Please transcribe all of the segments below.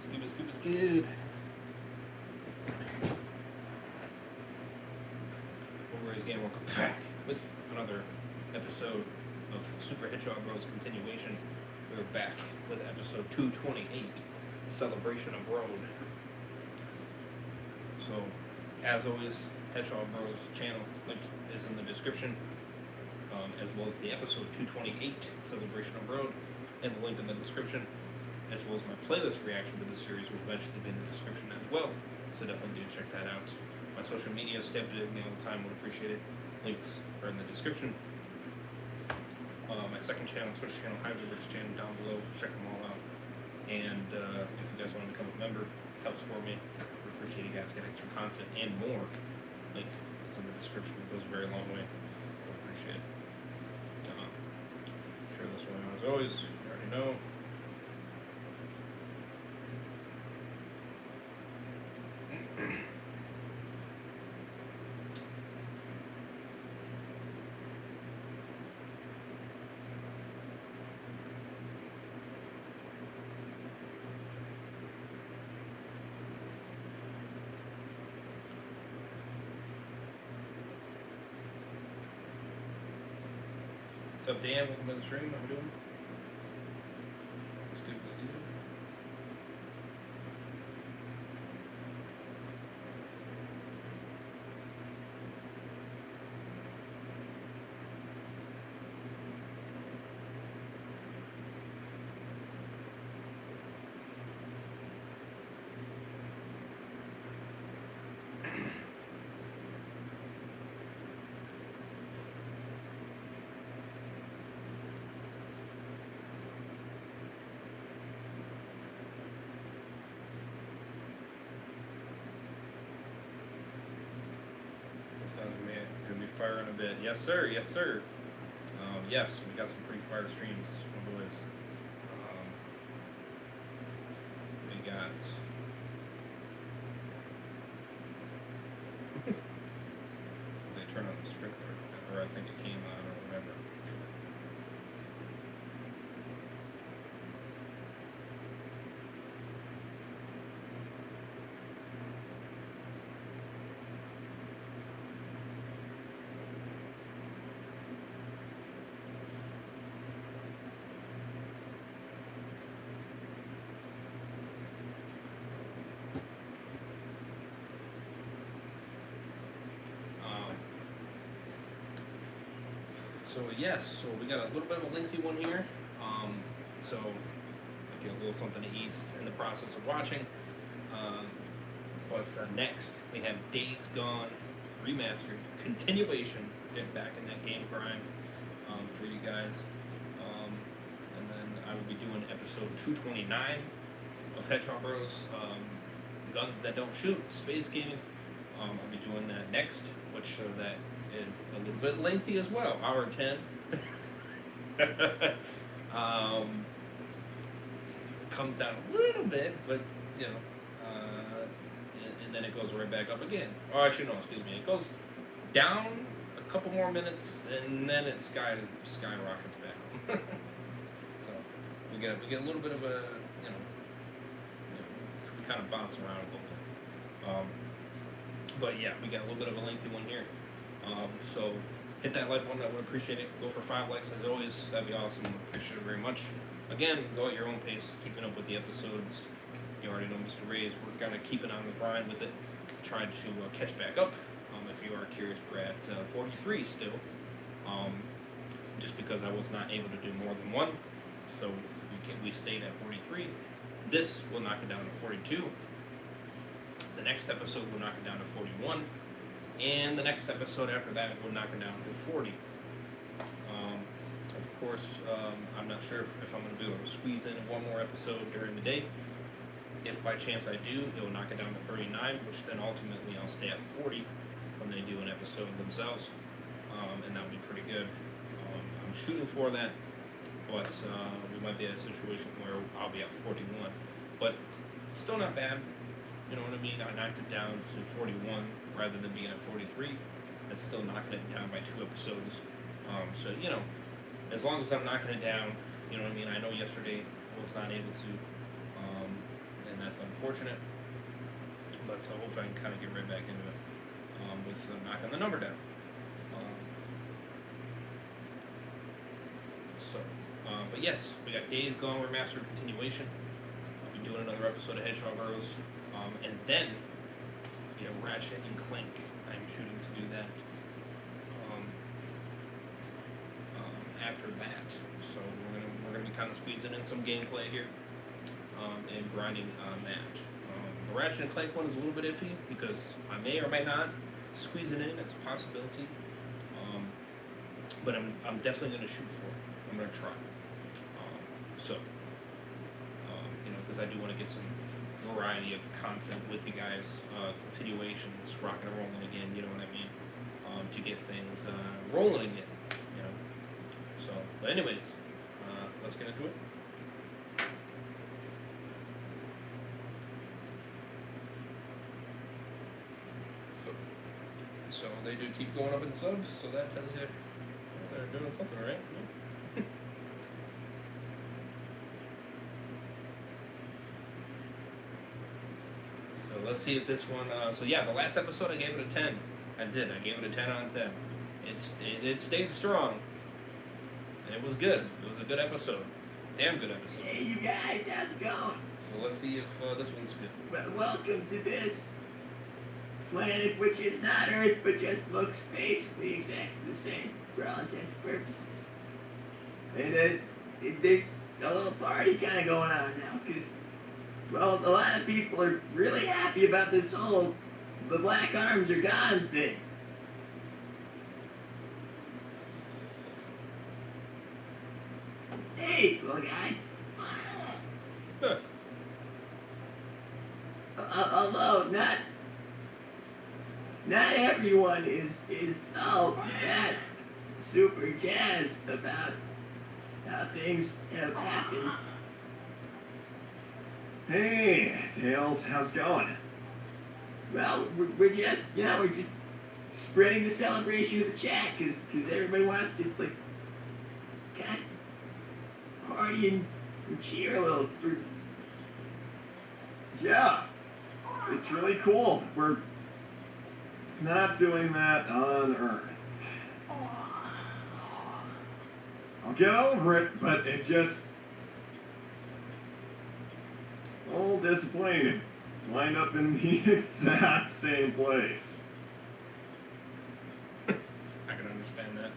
What's good? Overrated game, welcome back with another episode of Super Hedgehog Bros continuation. We're back with episode 228, Celebration of Road. So, as always, Hedgehog Bros channel link is in the description, as well as the episode 228, Celebration of Road, and the link in the description, as well as my playlist reaction to this series will eventually be in the description as well. So definitely do check that out. My social media, stay updated with me all the time, would appreciate it. Links are in the description. My second channel, Twitch channel, Hedgehog channel down below. Check them all out. And if you guys want to become a member, helps for me. We appreciate you guys get extra content and more. Link is in the description. It goes a very long way. I appreciate it. Share this one as always. You already know. What's up, Dan? Welcome to the stream. How we doing? What's good? What's good? Gonna be firing a bit. Yes, sir. Yes, sir. Yes, we got some pretty fire streams, my boys. We got. They turned on the sprinkler, or I think it came on. I don't remember. So yes, so we got a little bit of a lengthy one here. So I get a little something to eat in the process of watching. But next we have Days Gone Remastered continuation. Get back in that game grind for you guys. And then I will be doing episode 229 of Hedgehog Bros. Guns That Don't Shoot, Space Gaming. I'll be doing that next, which that is a little bit lengthy as well, hour 10. Comes down a little bit, but you know, and then it goes right back up again. Oh, actually, no, excuse me. It goes down a couple more minutes, and then it skyrockets back up. So we get a little bit of a we kind of bounce around a little bit. But yeah, we got a little bit of a lengthy one here. So hit that like button, I would appreciate it. Go for 5 likes as always, that'd be awesome. Appreciate it very much. Again, go at your own pace, keeping up with the episodes. You already know Mr. Ray's. We're kind of keeping on the grind with it, trying to catch back up. If you are curious, we're at 43 still. Just because I was not able to do more than one, so we stayed at 43. This will knock it down to 42. The next episode will knock it down to 41. And the next episode after that will knock it down to 40. Of course, I'm not sure if I'm going to be able to squeeze in one more episode during the day. If by chance I do, it will knock it down to 39, which then ultimately I'll stay at 40 when they do an episode themselves. And that would be pretty good. I'm shooting for that, but we might be in a situation where I'll be at 41. But still not bad. You know what I mean? I knocked it down to 41 rather than being at 43. That's still knocking it down by 2 episodes. So, you know, as long as I'm knocking it down, you know what I mean? I know yesterday I was not able to, and that's unfortunate. But hopefully I can kind of get right back into it with knocking the number down. But yes, we got Days Gone Remastered continuation. I'll be doing another episode of Hedgehog, and then Ratchet and Clank. I'm shooting to do that after that. So we're gonna be kind of squeezing in some gameplay here and grinding on that. The Ratchet and Clank one is a little bit iffy because I may or may not squeeze it in. It's a possibility, but I'm definitely gonna shoot for it. I'm gonna try. Because I do want to get some variety of content with you guys, continuations, rocking and rolling again, you know what I mean, to get things rolling again, So, but anyways, let's get into it. So they do keep going up in subs, so that tells you they're doing something right. Yeah. Let's see if this one. The last episode I gave it a 10. I did. I gave it a 10 out of 10. It stayed strong, and it was good. It was a good episode. Damn good episode. Hey, you guys, how's it going? So let's see if this one's good. Well, welcome to this planet, which is not Earth, but just looks basically exactly the same for all intents and purposes. And there's a little party kind of going on now, because. Well, a lot of people are really happy about this whole the black arms are gone thing. Hey, little guy. Although not everyone is all that super jazzed about how things have happened. Hey, Tails, how's it going? Well, we're just spreading the celebration of the chat, because everybody wants to, kind of party and cheer a little. Yeah, it's really cool. We're not doing that on Earth. I'll get over it, but it just... all disappointing. Wind up in the exact same place. I can understand that.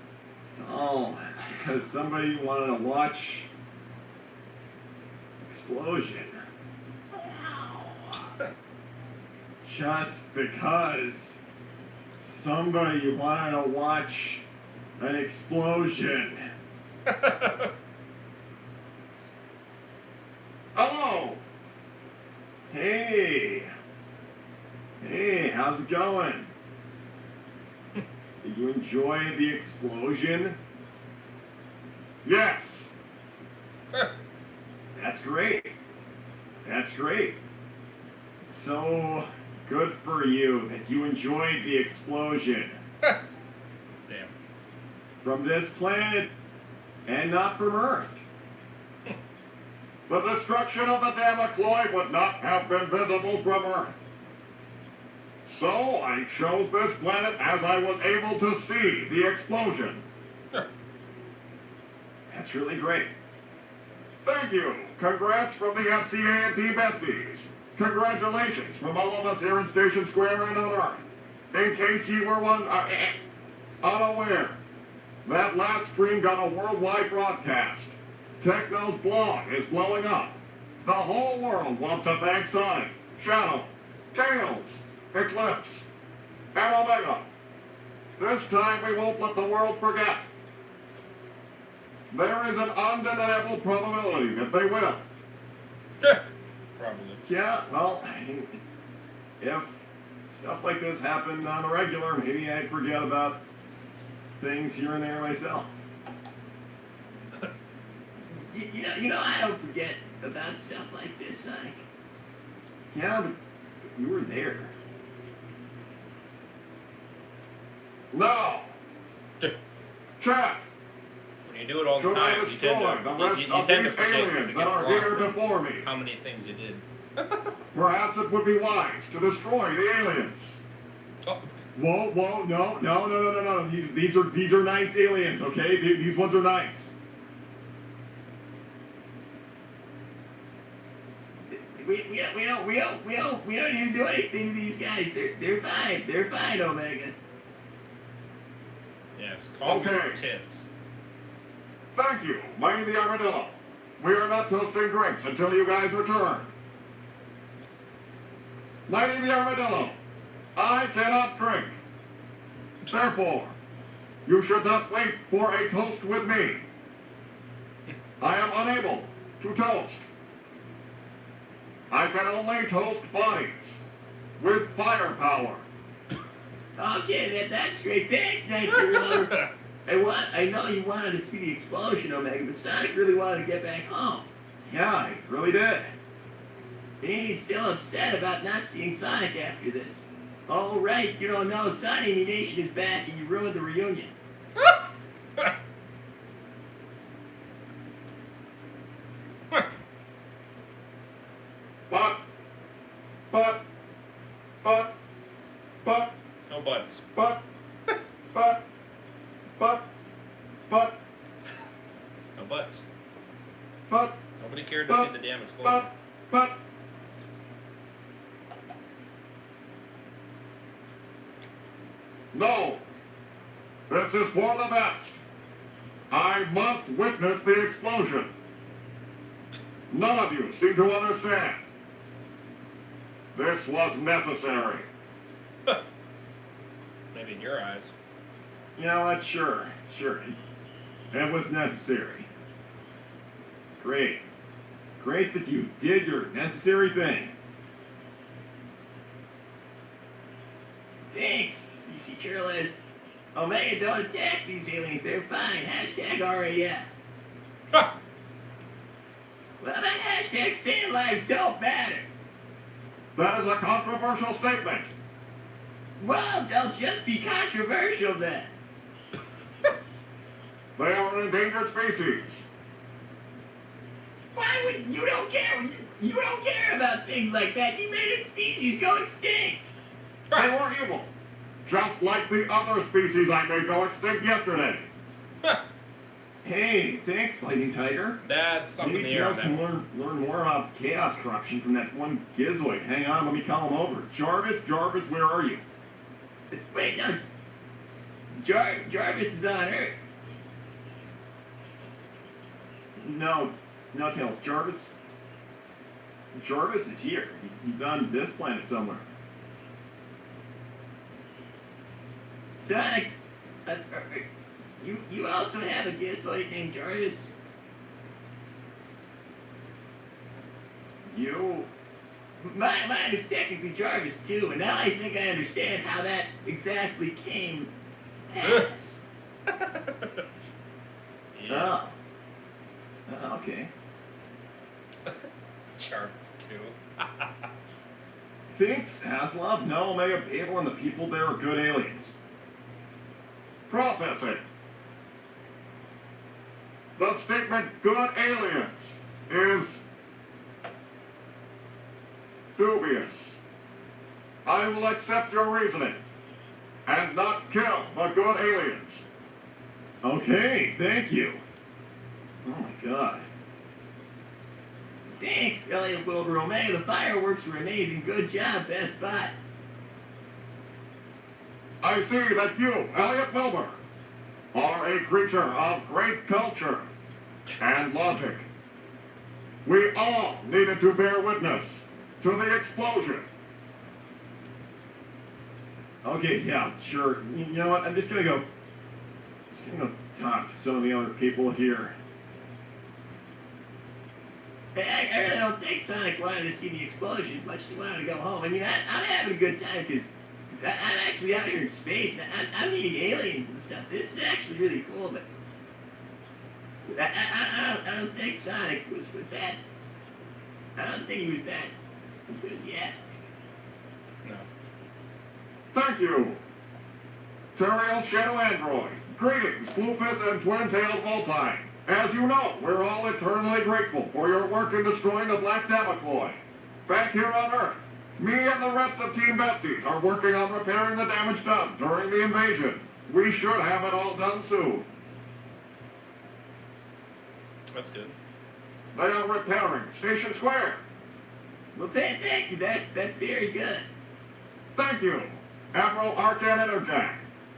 It's all because somebody wanted to watch explosion. Just because somebody wanted to watch an explosion. Oh! Hey! Hey, how's it going? Did you enjoy the explosion? Yes! That's great. That's great. It's so good for you that you enjoyed the explosion. Damn. From this planet and not from Earth. The destruction of the Damocloid would not have been visible from Earth. So I chose this planet as I was able to see the explosion. That's really great. Thank you. Congrats from the FCA and Team Besties. Congratulations from all of us here in Station Square and on Earth. In case you were unaware, that last stream got a worldwide broadcast. Techno's blog is blowing up. The whole world wants to thank Sonic, Shadow, Tails, Eclipse, and Omega. This time we won't let the world forget. There is an undeniable probability that they will. Probably. Yeah, well, if stuff like this happened on a regular, maybe I'd forget about things here and there myself. You know, I don't forget about stuff like this, Sonic. Yeah, but you were there. No! Chat! When you do it all the Should I time, you destroy the rest tend of to these forget because aliens it that gets are lost here in before me? how many things you did. Perhaps it would be wise to destroy the aliens. Oh, Whoa, no. These are nice aliens, okay? These ones are nice. We don't even do anything to these guys. They're fine. They're fine, Omega. yes, call me Okay. tits. Thank you, Mighty the Armadillo. We are not toasting drinks until you guys return. Mighty the Armadillo, I cannot drink. Therefore, you should not wait for a toast with me. I am unable to toast. I can only toast bodies with firepower. Okay, that's great. Thanks, Night Gorilla. I know you wanted to see the explosion, Omega, but Sonic really wanted to get back home. Yeah, I really did. And he's still upset about not seeing Sonic after this. Oh, right, you don't know. Sonic Nation is back and you ruined the reunion. But, No buts. but, No buts. but, Nobody cared to see the damn explosion. but. No. This is for the best. I must witness the explosion. None of you seem to understand. This was necessary. Maybe in your eyes. You know what? Sure. It was necessary. Great that you did your necessary thing. Thanks, CC Churlas. Omega, don't attack these aliens. They're fine. Hashtag RAF. Ha! Well, that hashtag sand lives don't matter. That is a controversial statement. Well, they'll just be controversial then. They are an endangered species. Why would you don't care? You don't care about things like that. You made a species go extinct. They were evil. Just like the other species I made go extinct yesterday. Hey, thanks, Lightning Tiger. That's something Maybe to hear. Tails can learn more about chaos corruption from that one Gizoid. Hang on, let me call him over. Jarvis, where are you? Wait, no. Jarvis is on Earth. No, Tails. Jarvis is here. He's on this planet somewhere. Sonic, you also have a Gizoid named Jarvis? Mine is technically Jarvis too, and now I think I understand how that exactly came pass. Yes. Oh, okay. Jarvis too. Thanks, Haslov. No, Omega Babel and the people there are good aliens. Processing. The statement good aliens is dubious. I will accept your reasoning and not kill the good aliens. Okay, thank you. Oh my god. Thanks, Elliot Wilbur Omega. The fireworks were amazing. Good job, Best Bot. I see that you, Elliot Wilbur, are a creature of great culture and logic. We all needed to bear witness to the explosion. Okay, yeah, sure. You know what? I'm just gonna go talk to some of the other people here. I really don't think Sonic wanted to see the explosion as much as he wanted to go home. I mean, I'm having a good time because I'm actually out here in space. I'm meeting aliens and stuff. This is actually really cool, but I don't think Sonic was that. I don't think he was that enthusiastic. No. Thank you. Teriel Shadow Android. Greetings, Bluefist and Twin-Tailed Vulpine. As you know, we're all eternally grateful for your work in destroying the Black Damocloid. back here on Earth, me and the rest of Team Besties are working on repairing the damage done during the invasion. We should have it all done soon. That's good. They are repairing Station Square. Well, thank you. That's very good. Thank you, Admiral RTN Hedgehog.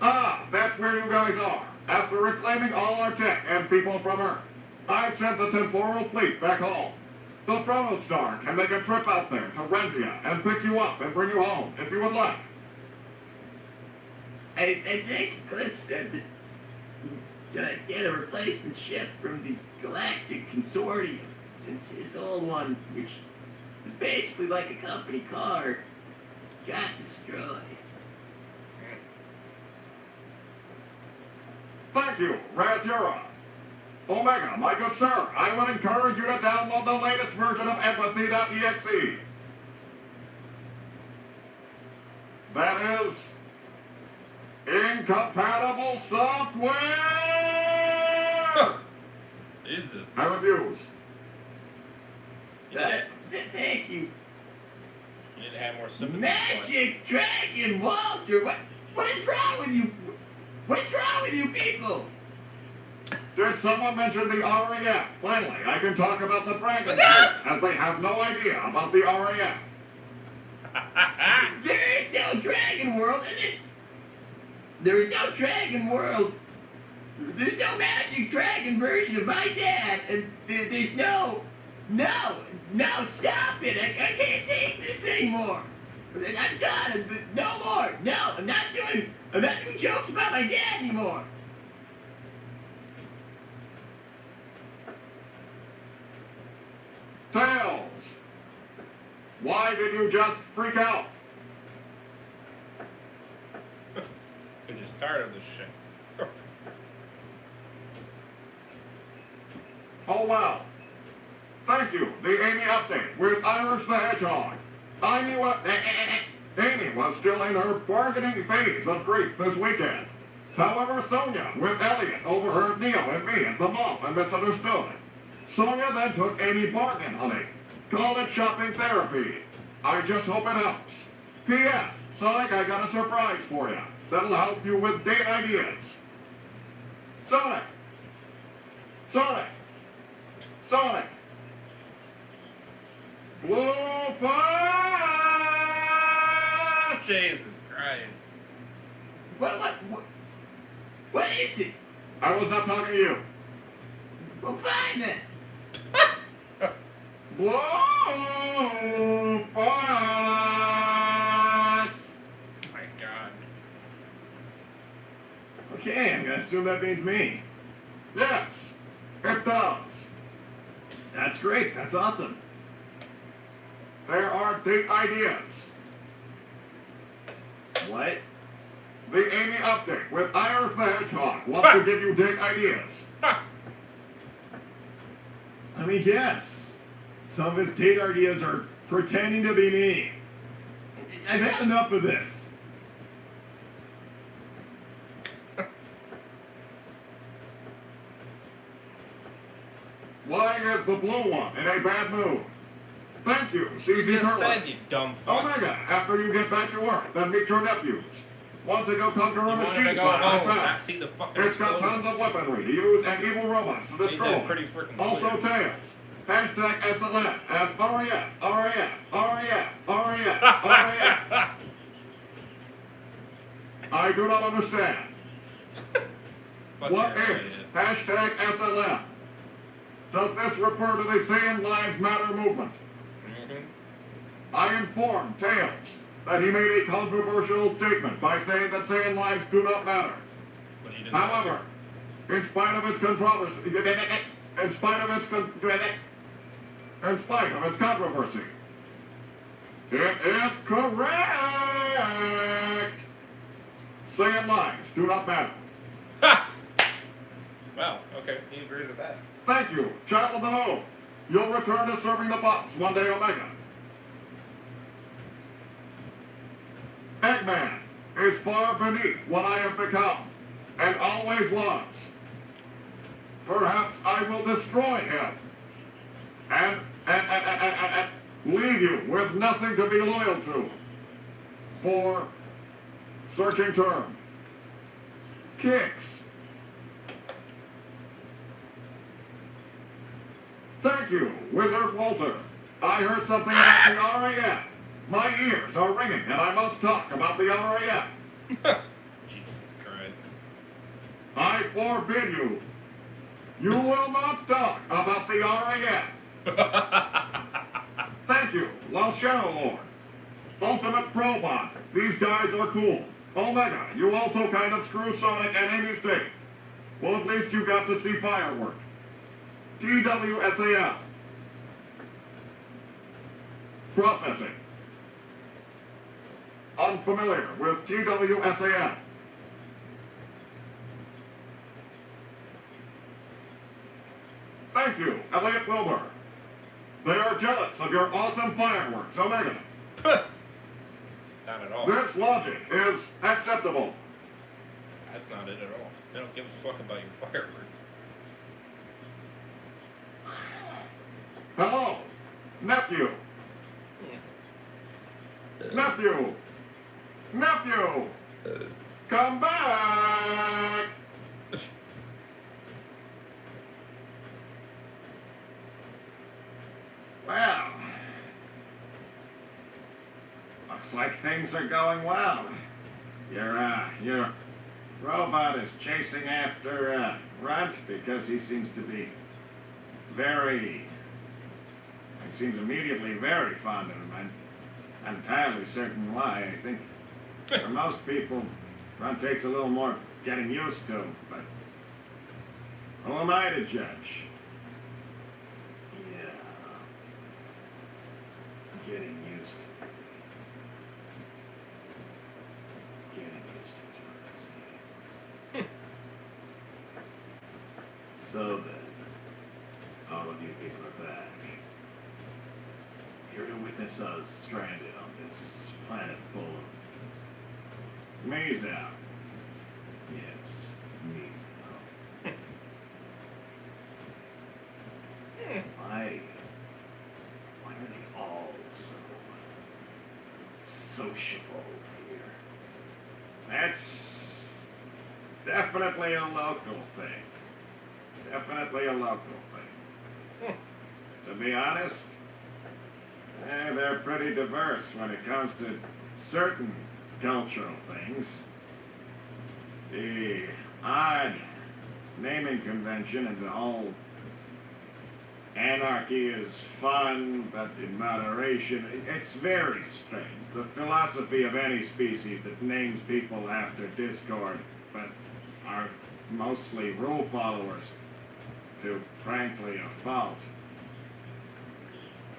Ah, that's where you guys are. After reclaiming all our tech and people from Earth, I've sent the temporal fleet back home. The Protostar can make a trip out there to Rentia and pick you up and bring you home if you would like. I think Cliff said that he's gonna get a replacement ship from the Galactic Consortium, since his old one, which was basically like a company car, got destroyed. Thank you, Razura. Omega, my good sir, I would encourage you to download the latest version of empathy.exe. That is incompatible software! Jesus. I refuse. Thank you. You need to have more sympathy. Magic Dragon Walter, what is wrong with you? What's wrong with you people? Did someone mention the RAF? Finally, I can talk about the Dragon Group, as they have no idea about the RAF. There is no Dragon World, and there is no Dragon World. There's no Magic Dragon version of my dad, and there's no, stop it! I can't take this anymore. I'm done. No more. No, I'm not doing jokes about my dad anymore. Tails! Why did you just freak out? Because you're tired of this shit. Oh well. Thank you. The Amy update with Irish the Hedgehog. I knew Amy was still in her bargaining phase of grief this weekend. However, Sonia with Elliot overheard Neil and me at the mall and misunderstood. Sonia then took Amy bargain hunting. Called it shopping therapy. I just hope it helps. P.S. Sonic, I got a surprise for you. That'll help you with date ideas. Sonic! Sonic! Sonic! Blue Pass! Jesus Christ. What is it? I was not talking to you. Well, fine then. Blue Pass! My God. Okay, I'm gonna assume that means me. Yes, it does. That's great. That's awesome. There are date ideas. What? The Amy update with Irish the Hedgehog wants to give you date ideas. I mean, yes. Some of his date ideas are pretending to be me. I've had enough of this. Why is the blue one in a bad mood? Thank you, CZ You just Turtle. said, you dumb fuck. Omega, after you get back to work, then meet your nephews. Want to go conquer a You wanted machine to go plant I home, not found. see the fucking It's got explosion. tons of weaponry to use and evil robots to Made destroy. that pretty freaking Also clear. Tails. Hashtag SLN and RAF, RAF, RAF, RAF, RAF. I do not understand. Fuck What yeah, is yeah. hashtag SLN? Does this refer to the Saiyan Lives Matter movement? Mhm. I informed Tails that he made a controversial statement by saying that Saiyan lives do not matter. But he doesn't. However, in spite of its controversy, in spite of its controversy, it is correct. Saiyan lives do not matter. Ha! Well, okay, he agrees with that. Thank you, Child of the Moon. You'll return to serving the boss one day, Omega. Eggman is far beneath what I have become, and always was. Perhaps I will destroy him. And leave you with nothing to be loyal to. 4. Searching term. Kicks. Thank you, Wizard Walter. I heard something about the RAF. My ears are ringing, and I must talk about the RAF. Jesus Christ. I forbid you. You will not talk about the RAF. Thank you, Lost Shadow Lord. Ultimate Probot. These guys are cool. Omega, you also kind of screwed Sonic and Amy State. Well, at least you got to see firework. TWSAL. Processing. Unfamiliar with TWSAL. Thank you, Elliot Wilbur. They are jealous of your awesome fireworks, Omega. Not at all. This logic is acceptable. That's not it at all. They don't give a fuck about your fireworks. Hello, nephew. Nephew. Nephew. Come back. Well, looks like things are going well. Your robot is chasing after Runt because he seems to be he seems immediately very fond of him. I'm entirely certain why. I think for most people, Runt takes a little more getting used to, but who am I to judge? Yeah. Getting used to it. Getting used to it, is what I say. So then, all of you people are back. Here to witness us stranded on this planet full of Mezal. Yes, Mezal. Why are they all so sociable here? That's definitely a local thing. Definitely a local thing. To be honest, they're pretty diverse when it comes to certain cultural things. The odd naming convention and the whole anarchy is fun, but in moderation. It's very strange. The philosophy of any species that names people after discord, but are mostly rule followers to, frankly, a fault.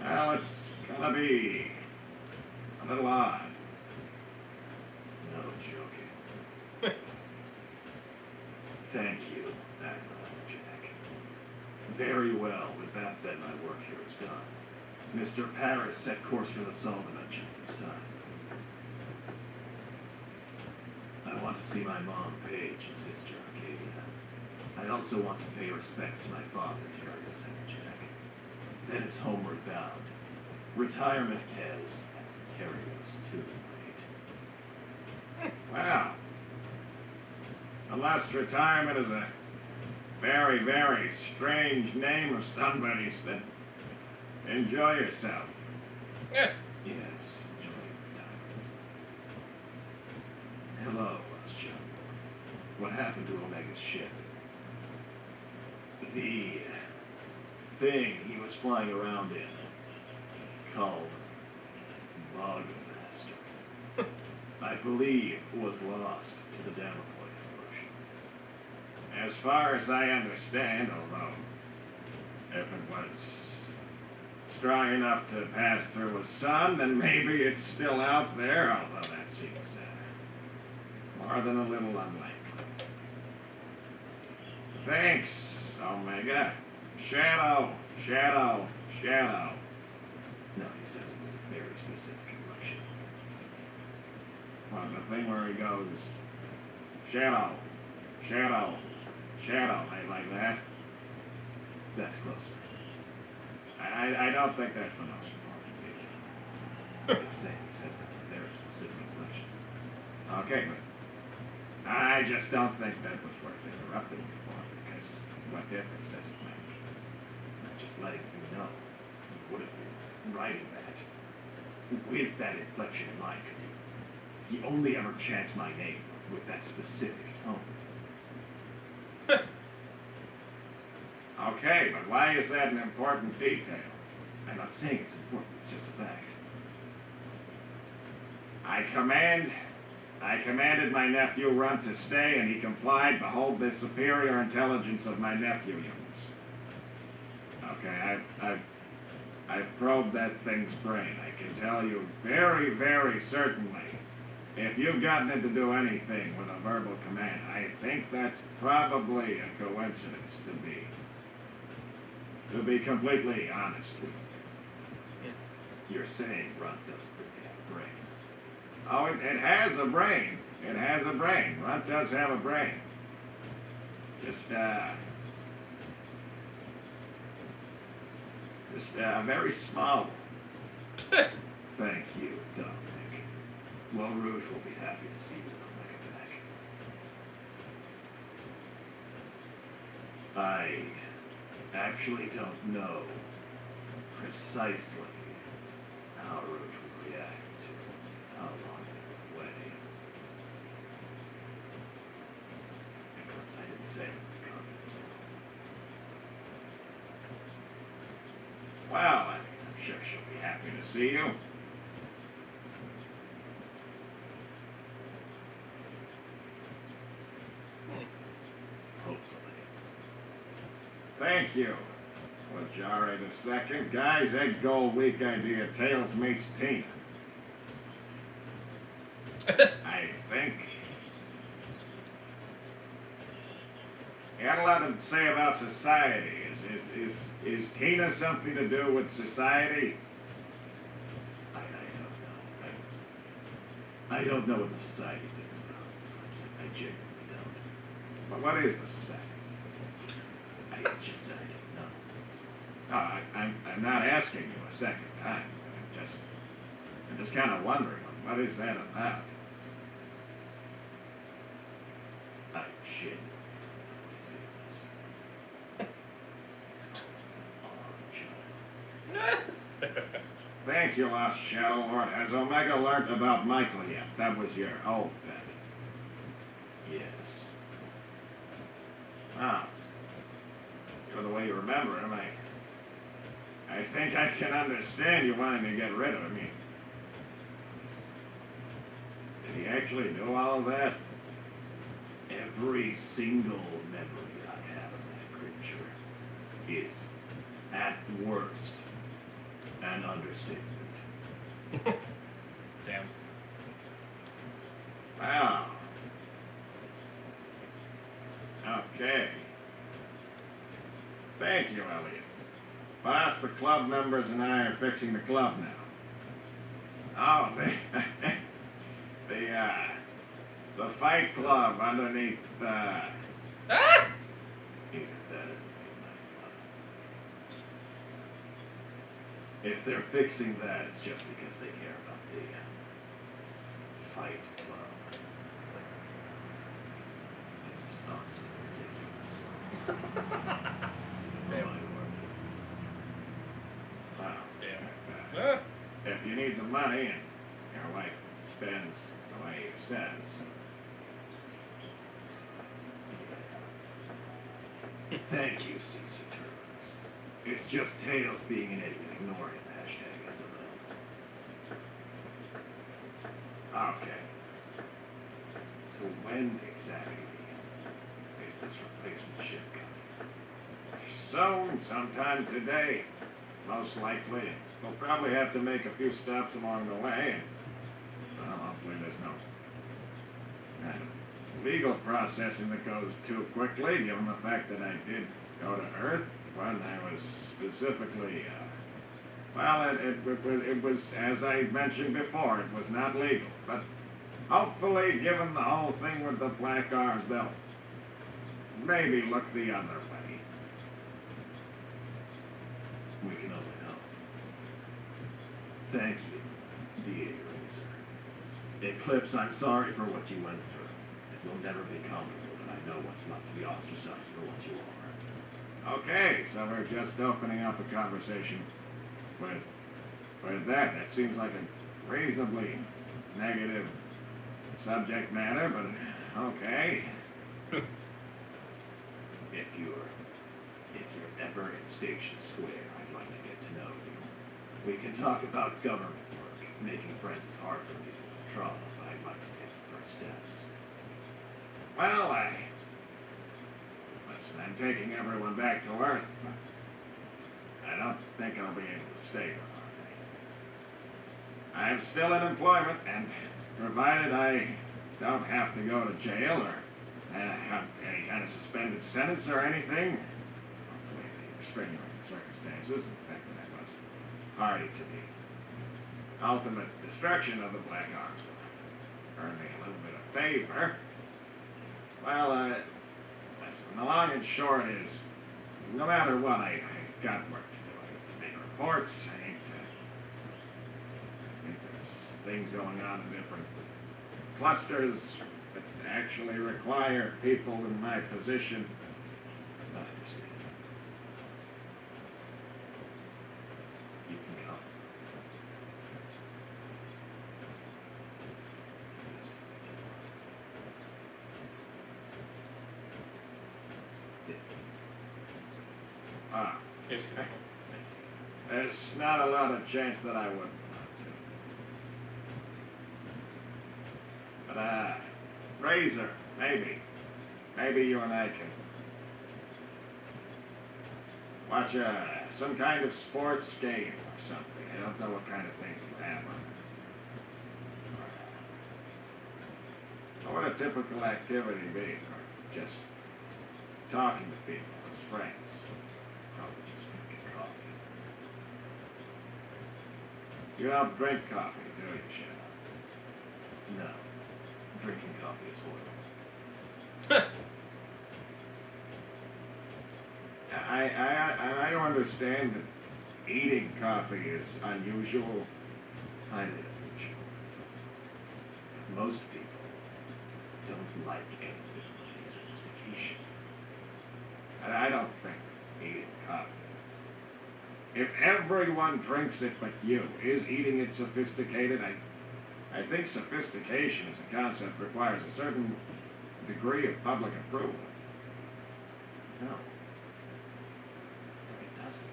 Well, it's gonna be a little odd. No joking. Thank you, Admiral Jack. Very well. With that, then, my work here is done. Mr. Paris set course for the Soul Dimension this time. I want to see my mom, Paige, and sister, Arcadia. I also want to pay respects to my father, Terrios and Jack. Then it's homeward bound. Retirement Kez, and Terrios too, right? Wow. Unless retirement is a very, very strange name of somebody's, then enjoy yourself. Yeah. Yes, enjoy your retirement. Hello, Ross. What happened to Omega's ship? The thing he was flying around in, called Bogmaster, I believe was lost to the Damaploid explosion. As far as I understand, although if it was strong enough to pass through a sun, then maybe it's still out there, although that seems more than a little unlikely. Thanks, Omega. Shadow. No, he says it with a very specific inflection. Well, the thing where he goes, Shadow, like that? That's closer. I don't think that's the most important thing. Like saying he says that for their specific inflection. Okay, but I just don't think that was worth interrupting you for, because what difference does it make? I'm just letting you know he would have been writing that with that inflection in mind, because he only ever chants my name with that specific tone. Okay, but why is that an important detail? I'm not saying it's important, it's just a fact. I commanded my nephew Runt to stay, and he complied. Behold the superior intelligence of my nephew, Jones. Okay, I've probed that thing's brain. I can tell you very, very certainly, if you've gotten it to do anything with a verbal command, I think that's probably a coincidence, to be completely honest with you. You're saying Runt doesn't really have a brain. Oh, it has a brain. It has a brain. Runt does have a brain. Just a very small one. Thank you, Dominic. Well, Rouge will be happy to see you when I get back. I actually don't know precisely how Rouge will react to how long it will away. Because I didn't say it with confidence. Well, I'm sure she'll be happy to see you. Hopefully. Thank you. We'll gyrate a second. Guys, egg goal weak idea. Tails meets Tina. I think. You had a lot to say about society. Is Tina something to do with society? I don't know. I don't know what the society thinks about. I genuinely don't. But what is the society? I don't know. No, I'm not asking you a second time. I'm just kind of wondering, what is that about? I shit. Thank you, Lost Shadow Lord. Has Omega learned about Michael yet? That was your old bet. Yes. Wow. You're the way you remember him, I think I can understand you wanting to get rid of him. Did he actually do all of that? Every single memory I have of that creature is, at worst, an understatement. Damn. Wow. Okay. Thank you, Elliot. Boss, the club members and I are fixing the club now. Oh, the Fight Club underneath, Ah! Isn't that a If they're fixing that, it's just because they care about the Fight Club. It's honestly ridiculous. Damn. My word. Wow. Damn. Ah! If you need the money and your wife spends the way he says. Thank you, CC Turbans. It's just Tails being an idiot, ignoring the hashtag as a Okay. So when exactly is this replacement ship coming? Soon, sometime today. Most likely. We'll probably have to make a few stops along the way. And, well, hopefully there's no kind of legal processing that goes too quickly, given the fact that I did go to Earth when I was specifically, it was, as I mentioned before, it was not legal. But hopefully, given the whole thing with the black arms, they'll maybe look the other way. We can only hope. Thank you, Eclipse, I'm sorry for what you went through. You'll never be comfortable, but I know what's like to be ostracized for what you are. Okay, so we're just opening up a conversation with that. That seems like a reasonably negative subject matter, but okay. If you're ever in Station Square, I'd like to get to know you. We can talk about government work. Making friends is hard for people with trauma, but I'd like to take the first steps. Well, listen, I'm taking everyone back to Earth, but I don't think I'll be able to stay for long. I'm still in employment, and provided I don't have to go to jail or have any kind of suspended sentence or anything, hopefully the extenuating circumstances, the fact that I was party to the ultimate destruction of the Black Arms will earn me a little bit of favor. Well, listen, the long and short is, no matter what, I've got work to do. I need to make reports. I think there's things going on in different clusters that actually require people in my position. I understand. You can come. Ah, If there's not a lot of chance that I wouldn't want to. But, Razor, maybe. Maybe you and I can watch some kind of sports game or something. I don't know what kind of thing you have on it. What would a typical activity be? Or just talking to people as friends? Probably just drinking coffee. You don't drink coffee, do you, Shadow? No. Drinking coffee is horrible. I don't understand that eating coffee is unusual. Highly unusual. Most people don't like any sophistication. I don't think eating coffee. If everyone drinks it but you, is eating it sophisticated? I think sophistication as a concept requires a certain degree of public approval. No. No, it doesn't.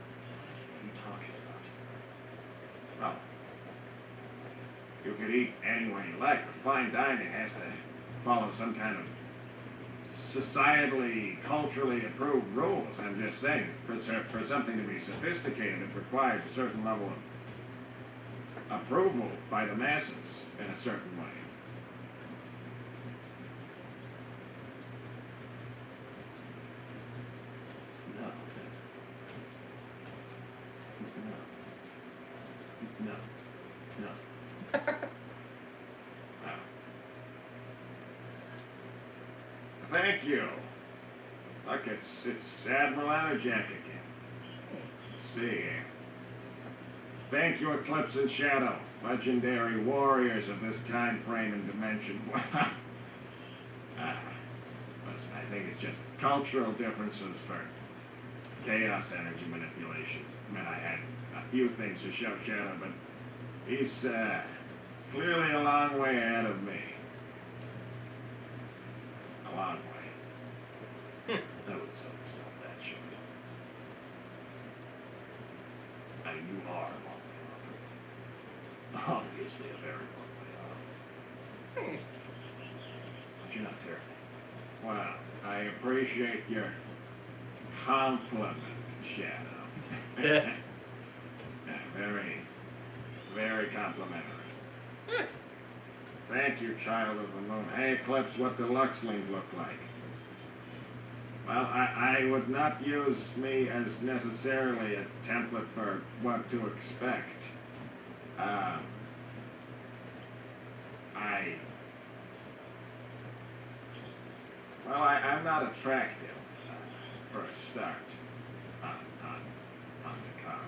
What are you talking about? Well, you could eat any way you like, but fine dining has to follow some kind of societally, culturally approved rules. I'm just saying, for something to be sophisticated, it requires a certain level of approval by the masses in a certain way. No. No. No. No. Well, thank you. Look, it's Admiral Enerjack again. Let's see. Thank you, Eclipse and Shadow, legendary warriors of this time frame and dimension. Listen, I think it's just cultural differences for chaos energy manipulation. I mean, I had a few things to show Shadow, but he's clearly a long way ahead of me. A long way. I would sell yourself that short. I mean, you are a long way off. Obviously a very long way off. But you're not terrible. Well, I appreciate your compliment, Shadow. Yeah. Yeah, very, very complimentary. Thank you, child of the moon. Hey, Eclipse, what do Luxlings look like? Well, I would not use me as necessarily a template for what to expect. I'm not attractive, for a start, on the car.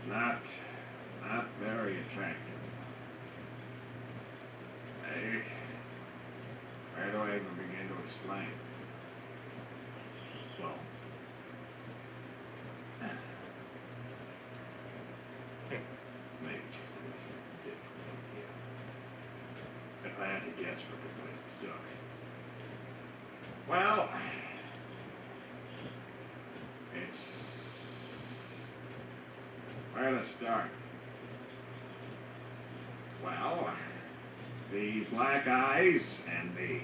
Not very attractive. explain. Well, maybe just a little different from you. If I had to guess for a good place to start. Well, it's where to start. Well, the black eyes and the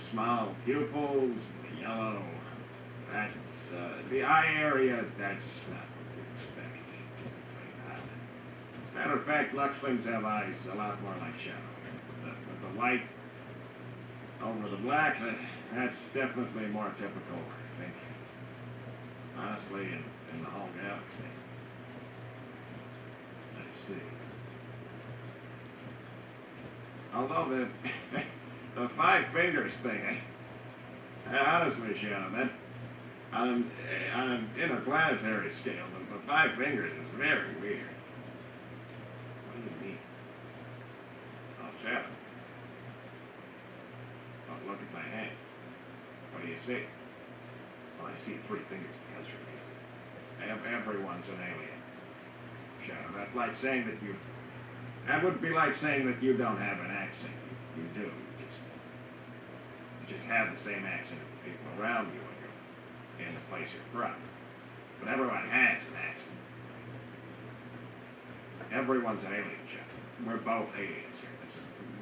small pupils, the yellow, that's the eye area, that's not what you expect. Matter of fact, Luxlings have eyes a lot more like Shadow. With the white over the black, that's definitely more typical, I think. Honestly, in the whole galaxy. Let's see. Although the five fingers thing, honestly, Shadow, that on an interplanetary scale, the five fingers is very weird. What do you mean? Oh, Shadow. Oh, look at my hand. What do you see? Well, I see three fingers because you're me. Everyone's an alien. Shadow, that's like saying that you... That would be like saying that you don't have an accent. You do. You just have the same accent as the people around you when you're in the place you're from. But everyone has an accent. Everyone's an alien, Shadow. We're both aliens here.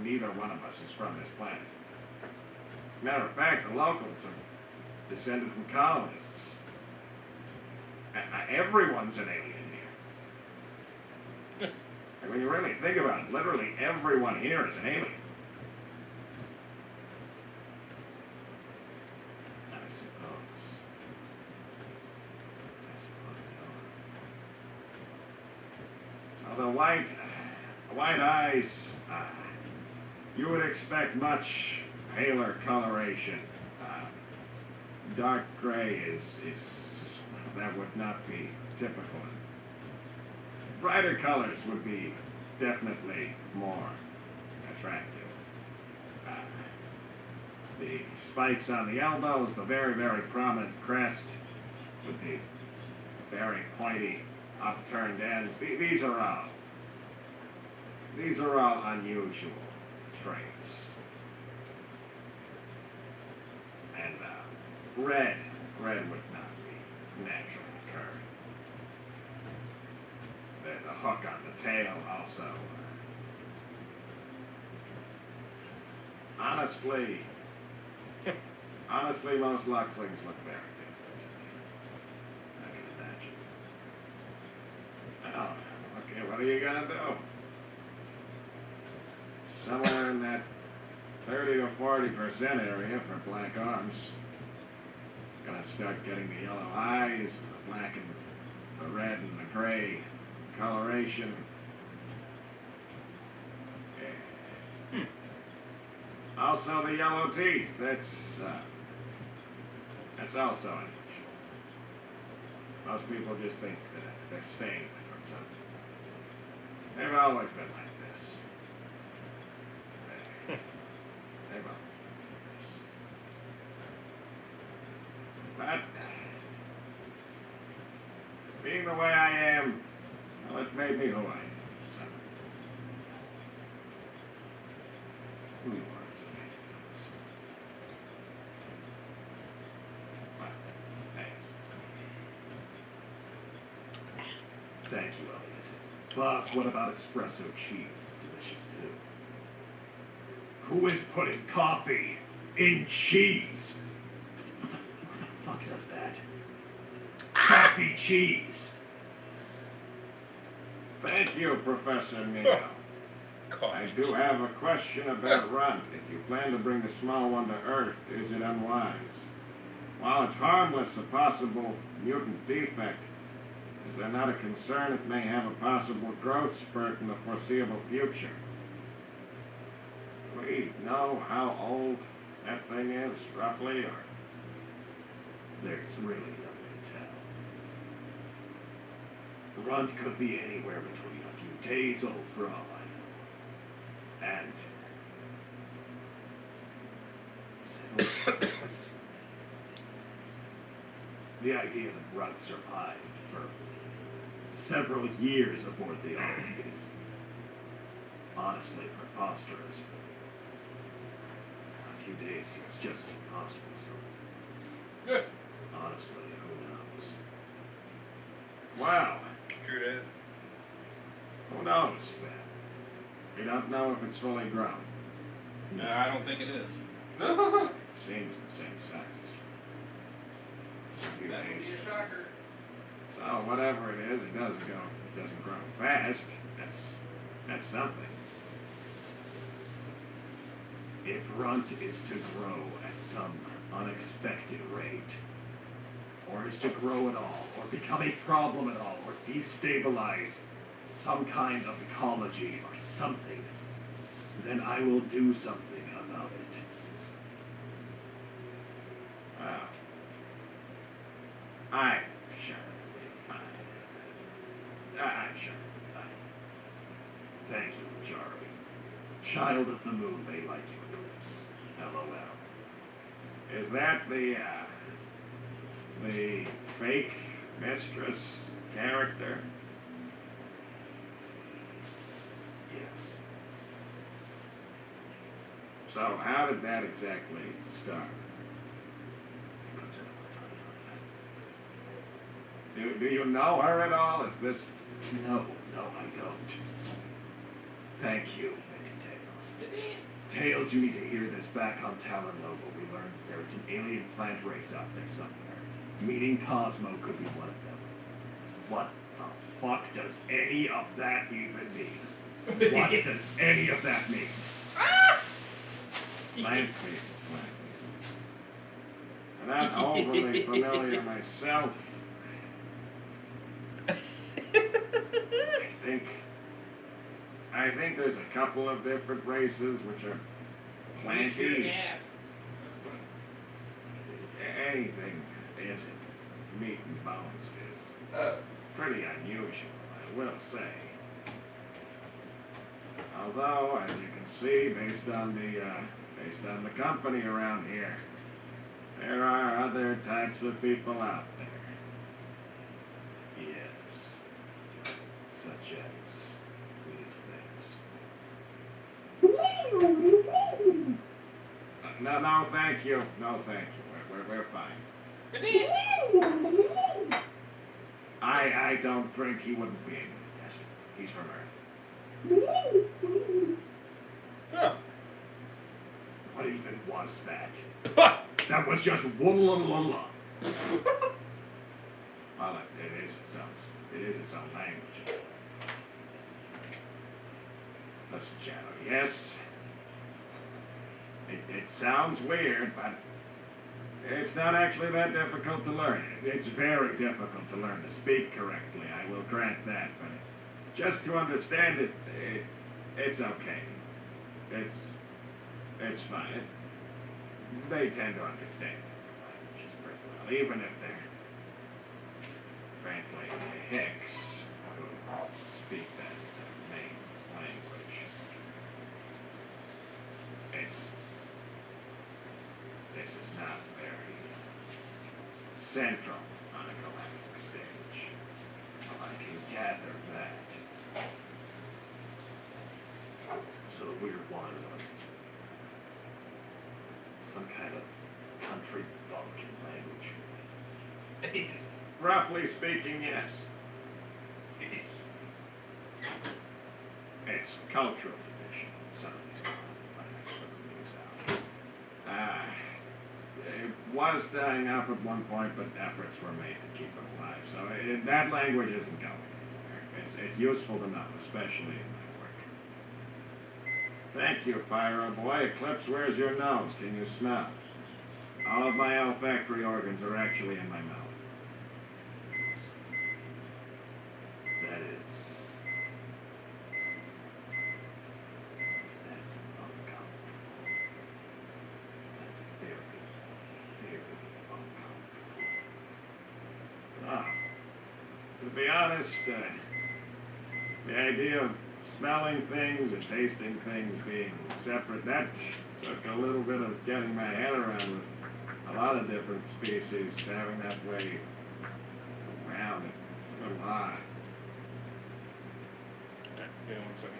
Neither one of us is from this planet. As a matter of fact, the locals are descended from colonists. Everyone's an alien here. And when you really think about it, literally everyone here is an alien. I suppose so. So the white eyes, you would expect much paler coloration. Dark gray is that would not be typical. Brighter colors would be definitely more attractive. The spikes on the elbows, the very, very prominent crest, would be very pointy, upturned ends. These are all unusual traits. And red would not be naturally occurring. The hook on the tail also. Honestly, most Luxlings look very different. I can imagine. Oh, okay, what are you gonna do? Somewhere in that 30 to 40% area for black arms. Gonna start getting the yellow eyes, the black and the red and the gray coloration. Yeah. Also the yellow teeth. That's also unusual. Most people just think that they're stained or something. They've always been like this. They've always been like this. But being the way I am, well, it made me who I am. So, who you are is amazing. Well, thanks. Thank you, Elliot. Boss, what about espresso cheese? It's delicious too. Who is putting coffee in cheese? What the fuck does that? Coffee cheese. Thank you, Professor Neo. I do have a question about Runt. If you plan to bring the small one to Earth, is it unwise? While it's harmless, a possible mutant defect, is there not a concern it may have a possible growth spurt in the foreseeable future? Do we know how old that thing is, roughly, or? There's really nothing to tell. Runt could be anywhere between a few days old for all I know. And The idea that Rudd survived for several years aboard the Ark is honestly preposterous. A few days seems just impossible, so Good. honestly, who knows? Well, True that. who knows then? We don't know if it's fully grown. No, I don't think it is. Seems the same size. That would be a shocker. So whatever it is, it doesn't grow fast. That's something. If Runt is to grow at some unexpected rate, or is to grow at all, or become a problem at all, or destabilize some kind of ecology or something, then I will do something about it. Well, I'm sure it'll be fine. I'm sure it'll be fine. Thank you, Charlie. Child of the Moon may like your lips. LOL. Is that the fake mistress character? Yes. So how did that exactly start? Do you know her at all? Is this... No, I don't. Thank you, Mighty Tails. Tails, you need to hear this. Back on Talon Nova, we learned there is an alien plant race out there somewhere. Meeting Cosmo could be one of them. What the fuck does any of that even mean? What does any of that mean? Plant people, plant people. I'm not overly familiar myself. I think there's a couple of different races which are planty. Anything isn't meat and bones is pretty unusual, I will say. Although, as you can see, based on the company around here, there are other types of people out there. Yes. Such as these things. No, thank you. No, thank you. We're fine. I don't drink. He wouldn't be able to test it. He's from Earth. Huh. What even was that? That was just woola. Well, it is its own language. Listen, Shadow, yes, it sounds weird, but it's not actually that difficult to learn. It's very difficult to learn to speak correctly, I will grant that, but just to understand it, it's okay. It's fine. They tend to understand languages pretty well, even if they're, frankly, hicks who speak that main language. This is not very central on a galactic stage. Well, I can gather that. So the weird one was some kind of country bumpkin language. Roughly speaking, yes. It's cultural tradition. Some of these planets out. It was dying off at one point, but efforts were made to keep it alive. So that language isn't going anywhere. It's useful to know, especially in my work. Thank you, Pyro Boy. Eclipse, where's your nose? Can you smell? All of my olfactory organs are actually in my mouth. That's uncomfortable. That's very, very uncomfortable. Ah, to be honest, the idea of smelling things and tasting things being separate, that Took a little bit of getting my head around with a lot of different species having that way around it. It's a little odd. Alright, give me 1 second.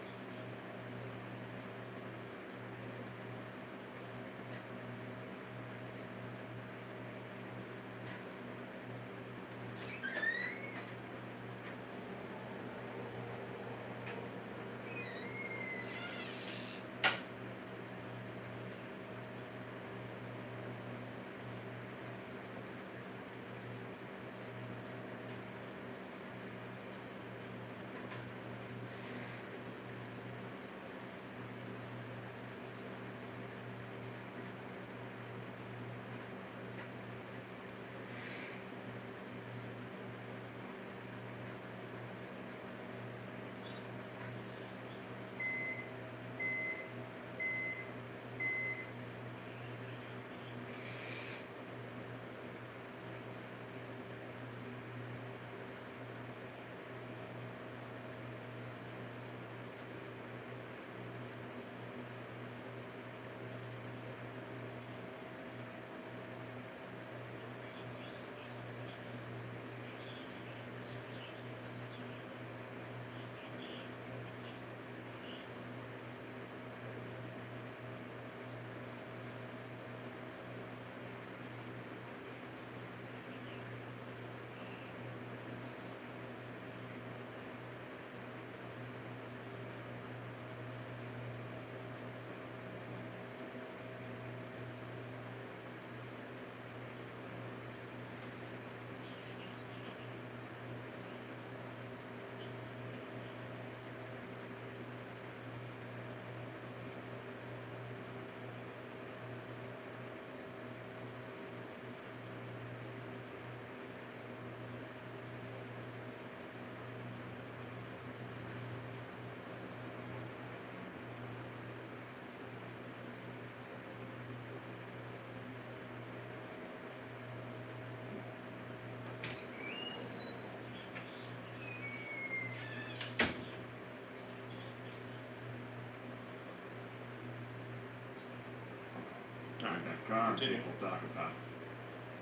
Alright, that car Continue. people talk about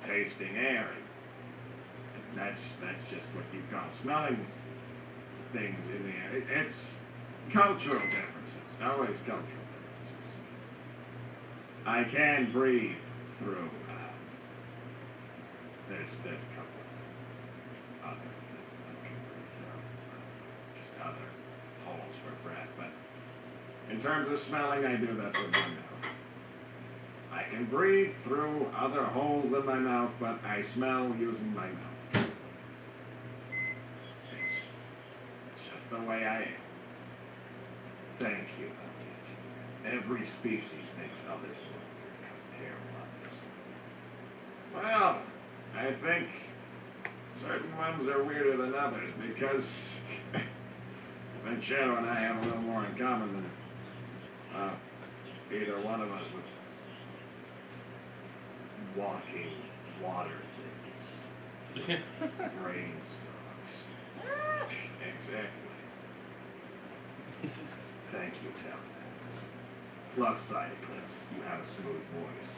tasting air, and that's just what you call smelling things in the air. It's cultural differences, always cultural differences. I can breathe through. There's a couple of other things I can breathe through, just other holes for breath. But in terms of smelling, I do that with my mouth. I can breathe through other holes in my mouth, but I smell using my mouth. It's just the way I am. Thank you, Elliot. Every species thinks others will compare on this one. Well, I think certain ones are weirder than others because I think Shadow and I have a little more in common than either one of us would. Walking water things. Brainstorms. Exactly. Thank you, Talent. Plus side eclipse, you have a smooth voice.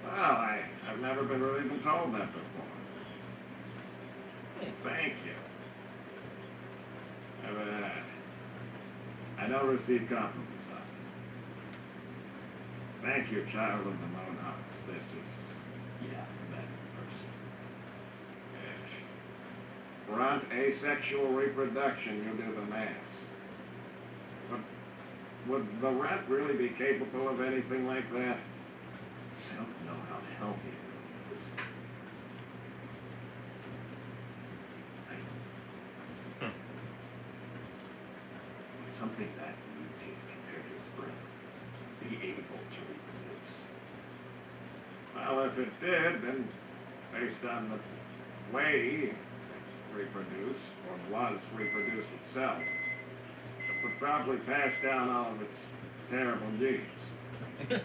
Well, I've never really been told that before. Thank you. I don't receive compliments often. Thank you, child of the moon house. This is, yeah, that's the person. Front asexual reproduction, you do the math. But would the rat really be capable of anything like that? I don't know how healthy it is. Something that mutated compared to its brother. Be able to reproduce. Well, if it did, then based on the way it reproduced, or was reproduced itself, it would probably pass down all of its terrible genes. And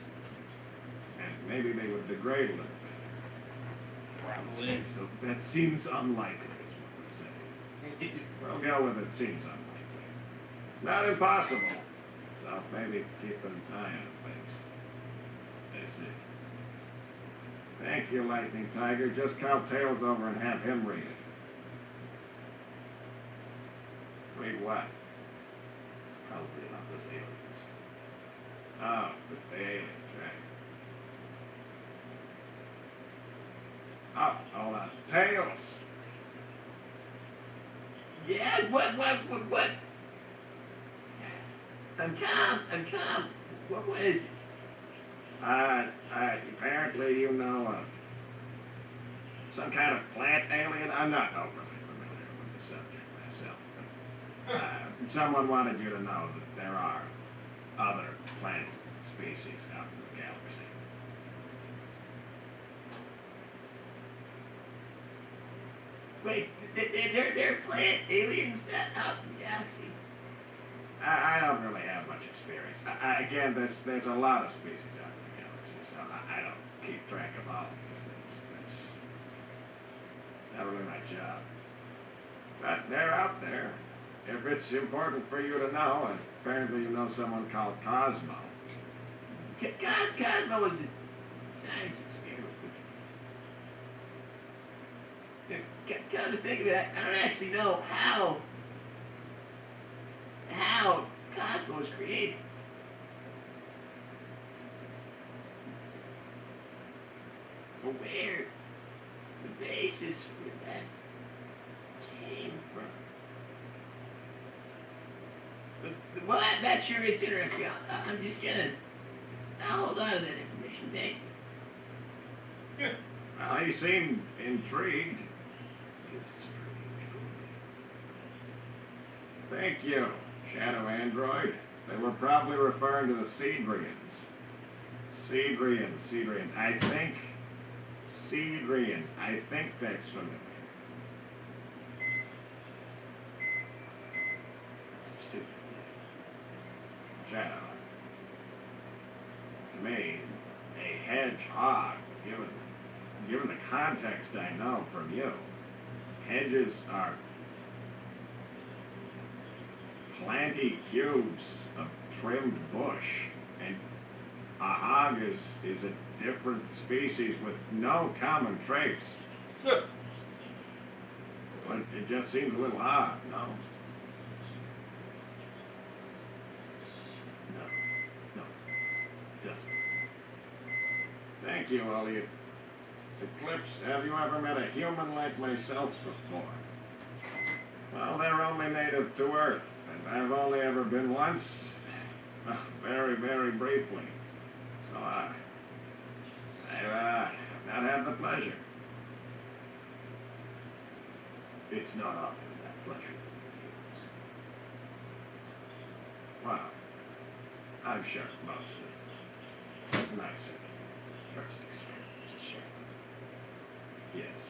maybe they would degrade a little bit. Probably. So that seems unlikely, is what we're saying. We'll go with it seems unlikely. Not impossible. So maybe keep an eye on things. Thank you, Lightning Tiger. Just call Tails over and have him read it. Read what? Probably about those aliens. Oh, the aliens, right. Oh, hold on. Tails! Yeah, what? I'm calm. What is it? Apparently you know some kind of plant alien. I'm not overly familiar with the subject myself, but someone wanted you to know that there are other plant species out in the galaxy. Wait, they're plant aliens out in the galaxy. I don't really have much experience. Again, there's a lot of species out in the galaxy, so I don't keep track of all of these things. That's not really my job. But they're out there. If it's important for you to know, and apparently you know someone called Cosmo. Cosmo was a science experiment. Come to think of it, I don't actually know how Cosmo was created. Or where the basis for that came from. But, well, that sure is interesting. I'm just gonna, I'll hold on to that information. Thank you. Well, he seemed intrigued. Thank you, Shadow Android. They were probably referring to the Seedrians. Seedrians. I think that's familiar. Stupid. Shadow. To me, a hedgehog, given the context I know from you, hedges are planty cubes of trimmed bush, and a hog is a different species with no common traits. Good. But it just seems a little odd, no? No, doesn't. Thank you, Elliot. Eclipse, have you ever met a human like myself before? Well, they're only native to Earth, and I've only ever been once. Very, very briefly. So I've not had the pleasure. It's not often that pleasure. Well, I'm sure most of nicer first experiences, sure. Yes.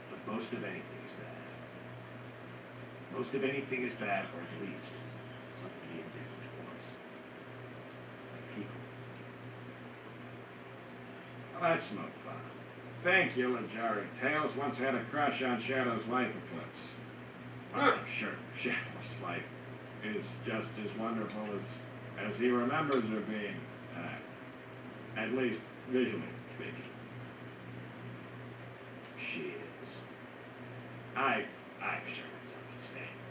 But most of anything is bad. Most of anything is bad, or at least something indifferent towards. Like people. Well, that's no fun. Thank you, Lajari. Tails once had a crush on Shadow's wife, Eclipse. Well, I'm sure Shadow's wife is just as wonderful as he remembers her being, at least visually speaking. She is. I'm sure it's understandable.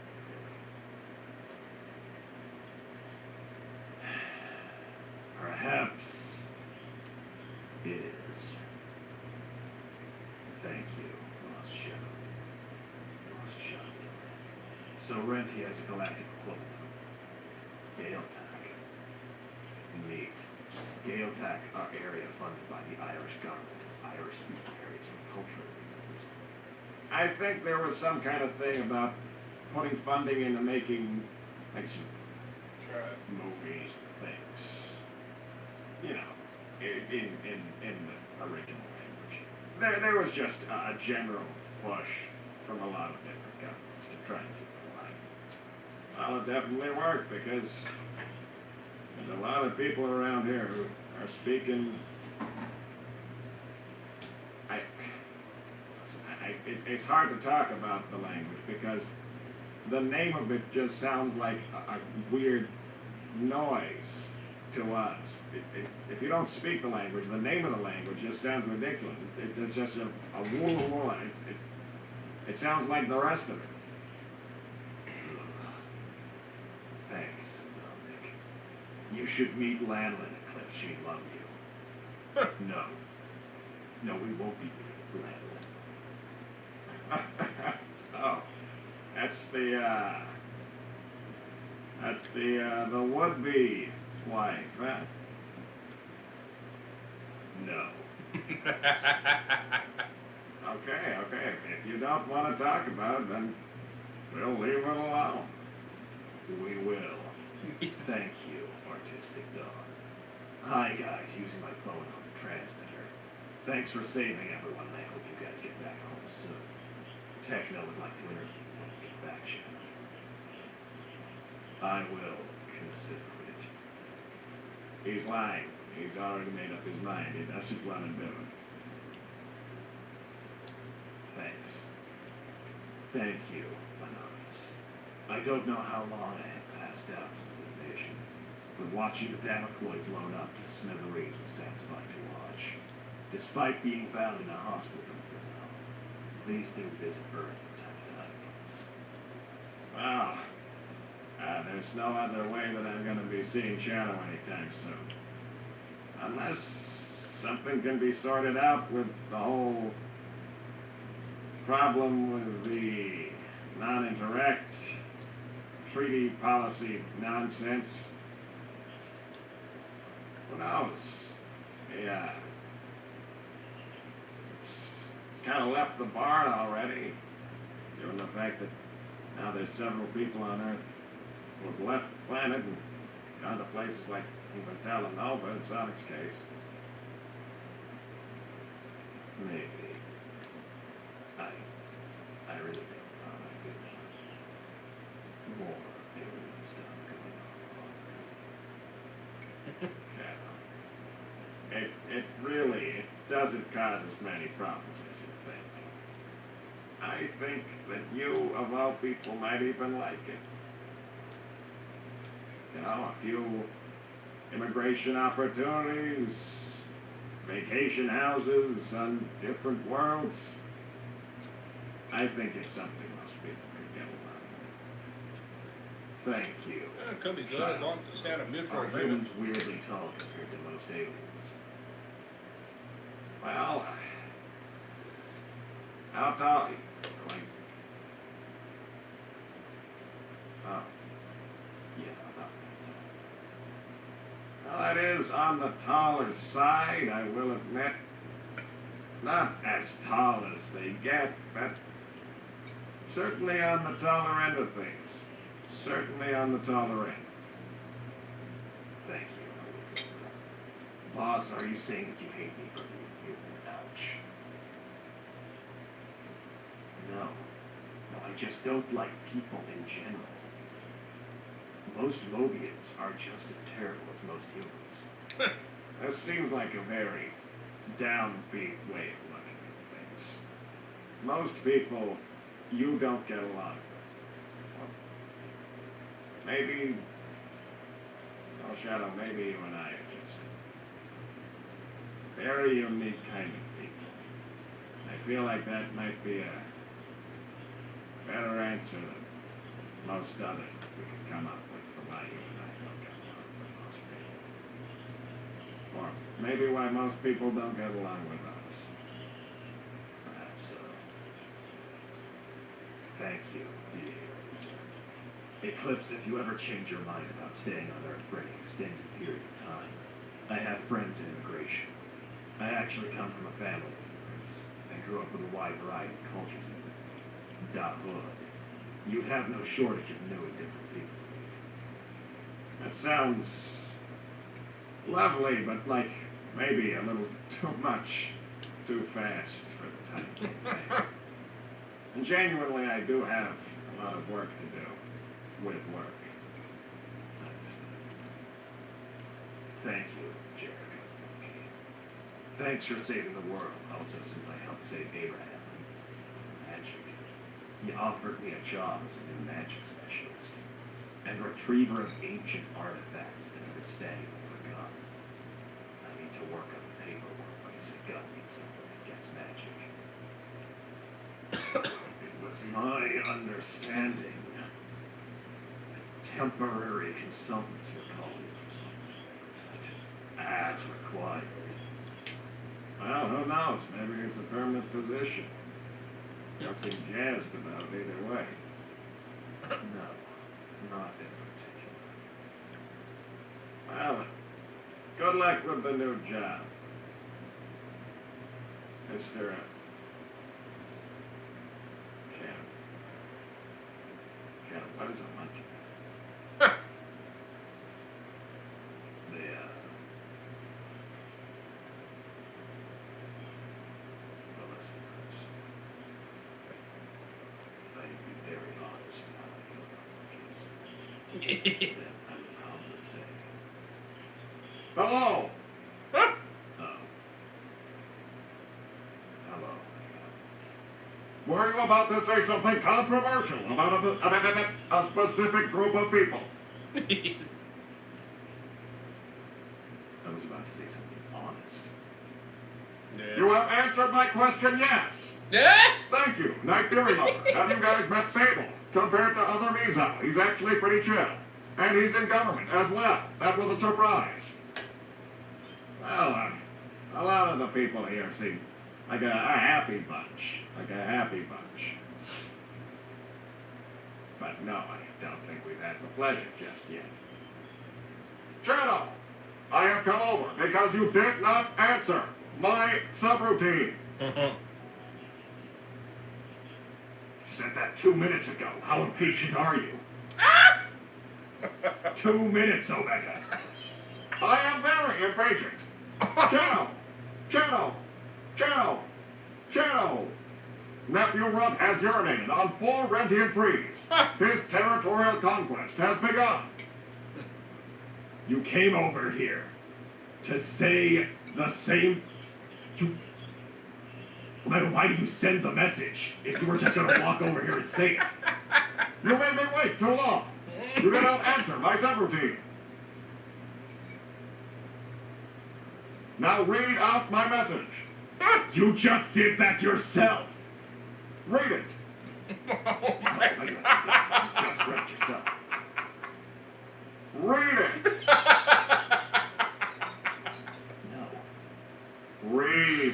Perhaps it is. Thank you, Lost Shadow. Lost Shadow. So Renti has a galactic quote. Gaeltac. Neat. Gaeltac are area funded by the Irish government as Irish-speaking areas for cultural reasons. I think there was some kind of thing about putting funding into making, like, movies and things. You know, in the original language. There was just a general push from a lot of different governments to try and keep it alive. Well, it definitely worked because there's a lot of people around here who are speaking. It's hard to talk about the language because the name of it just sounds like a weird noise to us. If you don't speak the language, the name of the language just sounds ridiculous. It's just a woo. It sounds like the rest of it. Thanks, Dominic. You should meet Lanlin, Eclipse. She'd love you. No. No, we won't be meeting Lanlin. Oh, that's the would-be wife, huh? No. Okay. If you don't want to talk about it, then we'll leave it alone. We will. Thank you, Artistic Dog. Hi, guys. Using my phone on the transmitter. Thanks for saving everyone, and I hope you guys get back home soon. Techno would like to interview you when we get back, Shadow. I will consider it. He's lying. He's already made up his mind. He doesn't want to do it. Thanks. Thank you, Anonymous. I don't know how long I have passed out since the invasion, but watching the Damocloid blown up to smithereens was satisfying to watch. Despite being bound in a hospital for now, please do visit Earth from time to time, please. Well, there's no other way that I'm going to be seeing Shadow anytime soon. Unless something can be sorted out with the whole problem with the non-interact treaty policy nonsense. Who knows? Yeah. It's kind of left the barn already, given the fact that now there's several people on Earth who have left the planet and gone to places like even Talanoa in Sonic's case. Maybe. I really don't know how I feel about more alien stuff going on Earth. It really doesn't cause as many problems as you think. I think that you, of all people, might even like it. You know, a few immigration opportunities, vacation houses on different worlds. I think it's something most people could get along with. Thank you. Yeah, it could be good as long as it's got a mutual Are agreement. humans weirdly tall compared to most aliens? Well, how tall? Like, oh, Yeah, about that well, that is on the taller side, I will admit. Not as tall as they get, but certainly on the taller end of things. Certainly on the taller end. Thank you. Boss, are you saying that you hate me for being human? Ouch. No. No, I just don't like people in general. Most Mobians are just as terrible as most humans. That seems like a very downbeat way of looking at things. Most people you don't get along with. Well, maybe, oh Shadow, maybe you and I are just very unique kind of people. I feel like that might be a better answer than most others that we could come up with for why you and I don't get along with most people. Or maybe why most people don't get along with us. Perhaps so. Thank you, dear user. Eclipse, if you ever change your mind about staying on Earth for any extended period of time, I have friends in immigration. I actually come from a family of immigrants and grew up with a wide variety of cultures in Da Hood. You have no shortage of new and different people to meet. That sounds lovely, but like maybe a little too much, too fast for the time being. And genuinely, I do have a lot of work to do with work. Thank you, Jericho. Thanks for saving the world, also since I helped save Abraham from magic. He offered me a job as a new magic specialist and retriever of ancient artifacts and understanding of forgotten gun means something against magic. It was my understanding that temporary consultants were called in for something like that, as required. Well, who knows? Maybe it's a permanent position. Don't seem jazzed about it either way. No, not in particular. Well, good luck with the new job. Mr. Ken, what is a monkey? Well, that's the person. If I can be very honest now, I feel about monkeys. Then I would probably say, Hello! oh. Hello. Were you about to say something controversial about a specific group of people? Jeez. I was about to say something honest. You have answered my question, yes. Yeah. Thank you. Night Fury Lover. Have you guys met Fable? Compared to other Mizo, he's actually pretty chill. And he's in government as well. That was a surprise. Well, a lot of the people here seem like a happy bunch. Like a happy bunch. But no, I don't think we've had the pleasure just yet. Shadow! I have come over because you did not answer my subroutine. You said that 2 minutes ago. How impatient are you? 2 minutes, Omega. I am very impatient. Shadow! Shadow! Shadow! Shadow! Nephew Runt has urinated on 4 Rentian trees. His territorial conquest has begun. You came over here to say the same. Omega, why did you send the message if you were just gonna walk over here and say it? You made me wait too long. You did not answer my subroutine. Now read out my message. You just did that yourself. Read it. Oh my You god. just read yourself. Read it. No. Read it.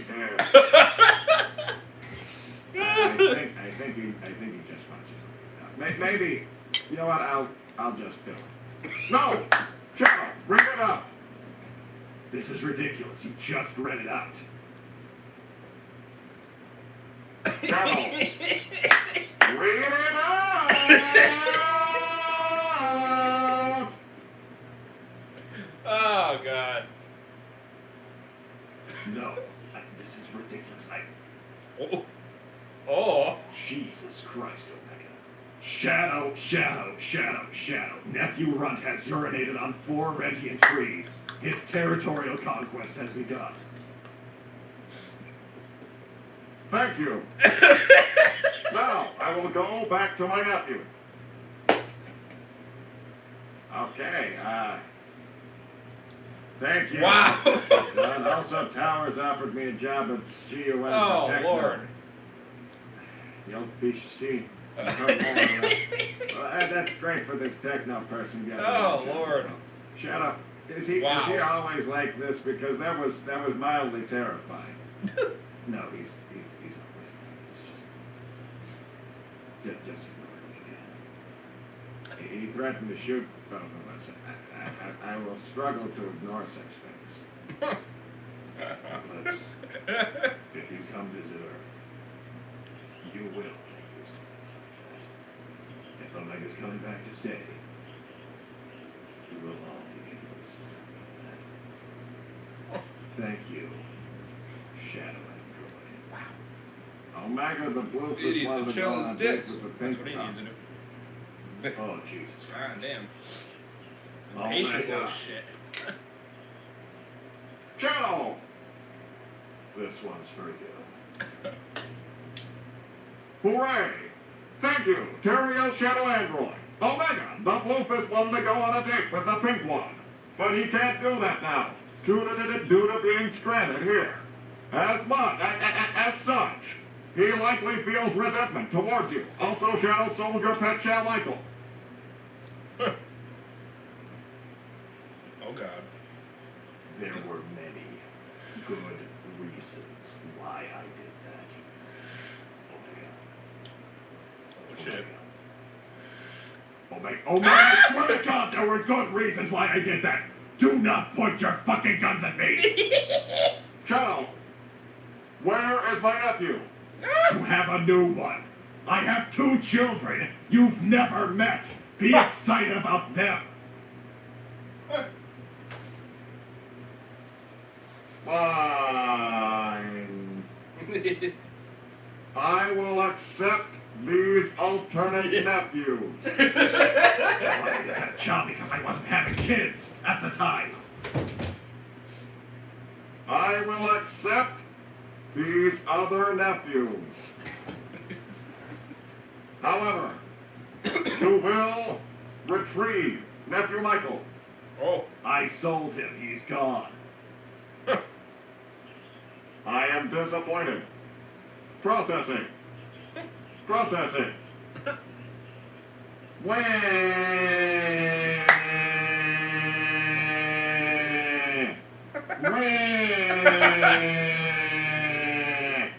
I think he just wants you to read it out. Maybe, you know what? I'll just do it. No, Shadow, read it out. This is ridiculous. You just read it out. Shadow, read it out. Oh god. No. This is ridiculous. Oh. Oh. Jesus Christ, Omega. Shadow, shadow, shadow, shadow. Nephew Runt has urinated on 4 Rentian trees. His territorial conquest has begun. Thank you. Now, I will go back to my nephew. Okay, thank you. Wow. Also, Towers offered me a job at GUN. Oh, Techno. Lord. You'll be seen. That's great for this techno person. Oh, Lord. Shut up. Is he Wow. always like this? Because that was mildly terrifying. No, he's always like this. Just ignore it if you can. He threatened to shoot both of us. I will struggle to ignore such things. Lips, if you come visit Earth, you will get used to things like that. If Omega's coming back to stay, you will all be getting used to stuff like that. Thank you, Shadow Android. Omega the Blue He needs wanted to to chill go his on a date tits. with the That's pink what he cop. needs to do. Oh, Jesus God Christ. damn. Oh, Patient my God. bullshit. Shadow! This one's for you. Hooray! Thank you, Terrio Shadow Android. Omega, the Bluefist wanted to go on a date with the pink one. But he can't do that now, due to being stranded here. As such, he likely feels resentment towards you. Also, Shadow sold your pet Chow Michael. Oh God. There were many good reasons why I did that. Oh shit. Omega, I swear to God, there were good reasons why I did that. Do not point your fucking guns at me. Shadow, where is my nephew? You have a new one. I have 2 children you've never met. Be excited about them. Fine. I will accept these alternate nephews. I wanted to have a job because I wasn't having kids at the time. I will accept these other nephews. However, you will retrieve nephew Michael. Oh. I sold him. He's gone. I am disappointed. Processing. Processing. When?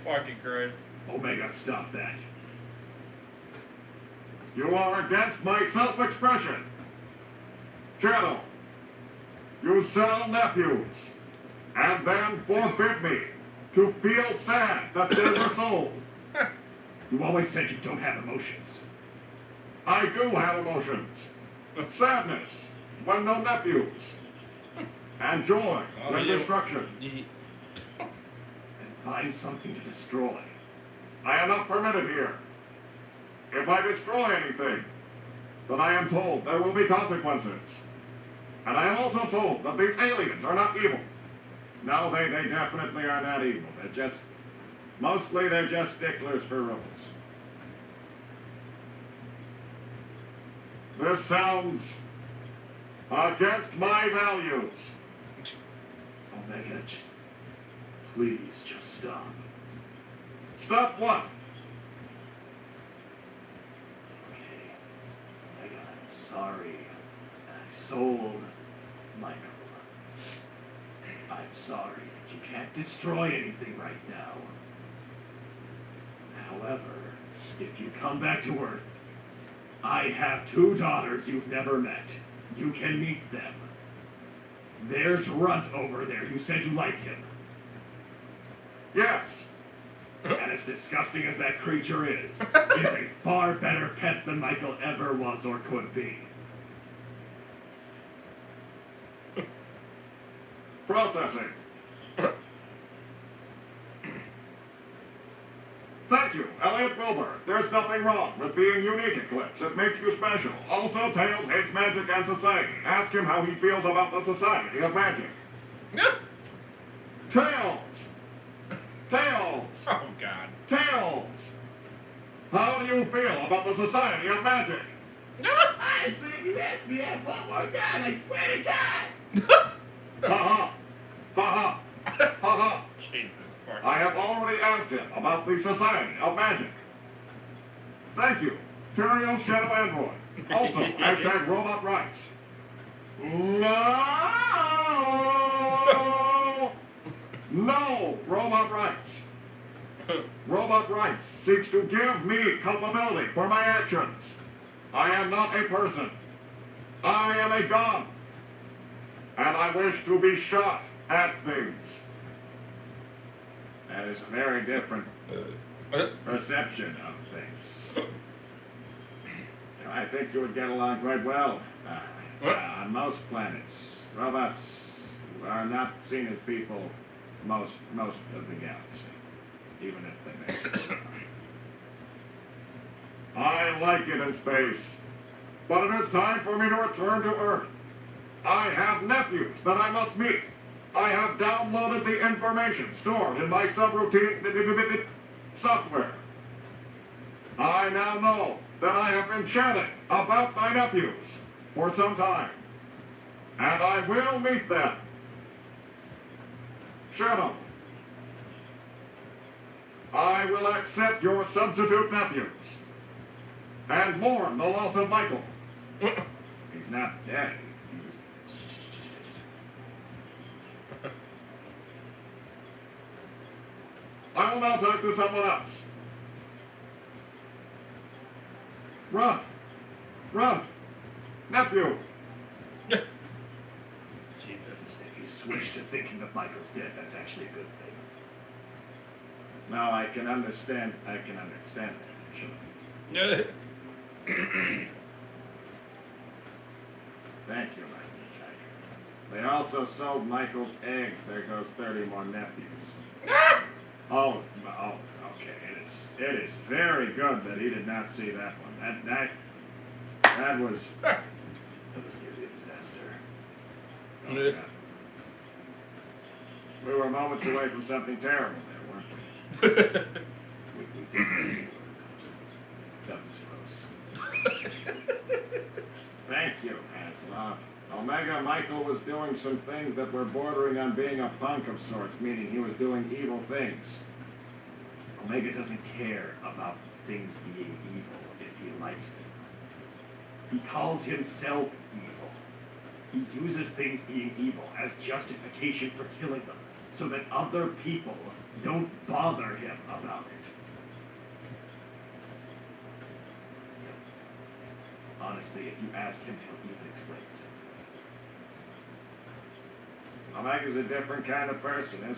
Fucking Christ. Omega, stop that. You are against my self-expression. Shadow, you sell nephews, and then forbid me to feel sad that they were sold. You always said you don't have emotions. I do have emotions. Sadness when no nephews. And joy when yeah. destruction. And find something to destroy. I am not permitted here. If I destroy anything, then I am told there will be consequences. And I am also told that these aliens are not evil. No, they definitely are not evil. Mostly they're just sticklers for rules. This sounds against my values. Omega, please just stop. Stop what? Okay. Omega, I'm sorry. I sold Michael. I'm sorry that you can't destroy anything right now. However, if you come back to Earth, I have 2 daughters you've never met. You can meet them. There's Runt over there. You said you liked him. Yes. And as disgusting as that creature is a far better pet than Michael ever was or could be. Processing. Thank you, Elliot Wilbur. There's nothing wrong with being unique, Eclipse. It makes you special. Also, Tails hates magic and society. Ask him how he feels about the Society of Magic. Tails! Tails! Oh God. Tails! How do you feel about the Society of Magic? Honestly, if you ask me that one more time, I swear to God. Ha-ha! Ha-ha! Ha-ha! Jesus fucking. I have already asked him about the Society of Magic. Thank you, Tyrion Shadow Android. Also, hashtag robot rights. No! No! Robot rights. Robot rights seeks to give me culpability for my actions. I am not a person. I am a god. And I wish to be shot at things. That is a very different perception of things. I think you would get along quite well. On most planets, robots are not seen as people most of the galaxy, even if they may. I like it in space, but it is time for me to return to Earth. I have nephews that I must meet. I have downloaded the information stored in my subroutine software. I now know that I have been chatting about my nephews for some time, and I will meet them. Shadow, I will accept your substitute nephews and mourn the loss of Michael. He's not dead. I will now talk to someone else. Run, nephew. Jesus. If you switch to thinking that Michael's dead, that's actually a good thing. Now I can understand that, actually. Thank you, Michael. They also sold Michael's eggs. There goes 30 more nephews. Oh, okay. It is very good that he did not see that one. That was That was nearly a disaster. oh, God. We were moments away from something terrible there, weren't we? We did. That was close. Thank you, Hancock. Omega Michael was doing some things that were bordering on being a punk of sorts, meaning he was doing evil things. Omega doesn't care about things being evil if he likes them. He calls himself evil. He uses things being evil as justification for killing them, so that other people don't bother him about it. Honestly, if you ask him, he'll even explain it. Omega's a different kind of person, isn't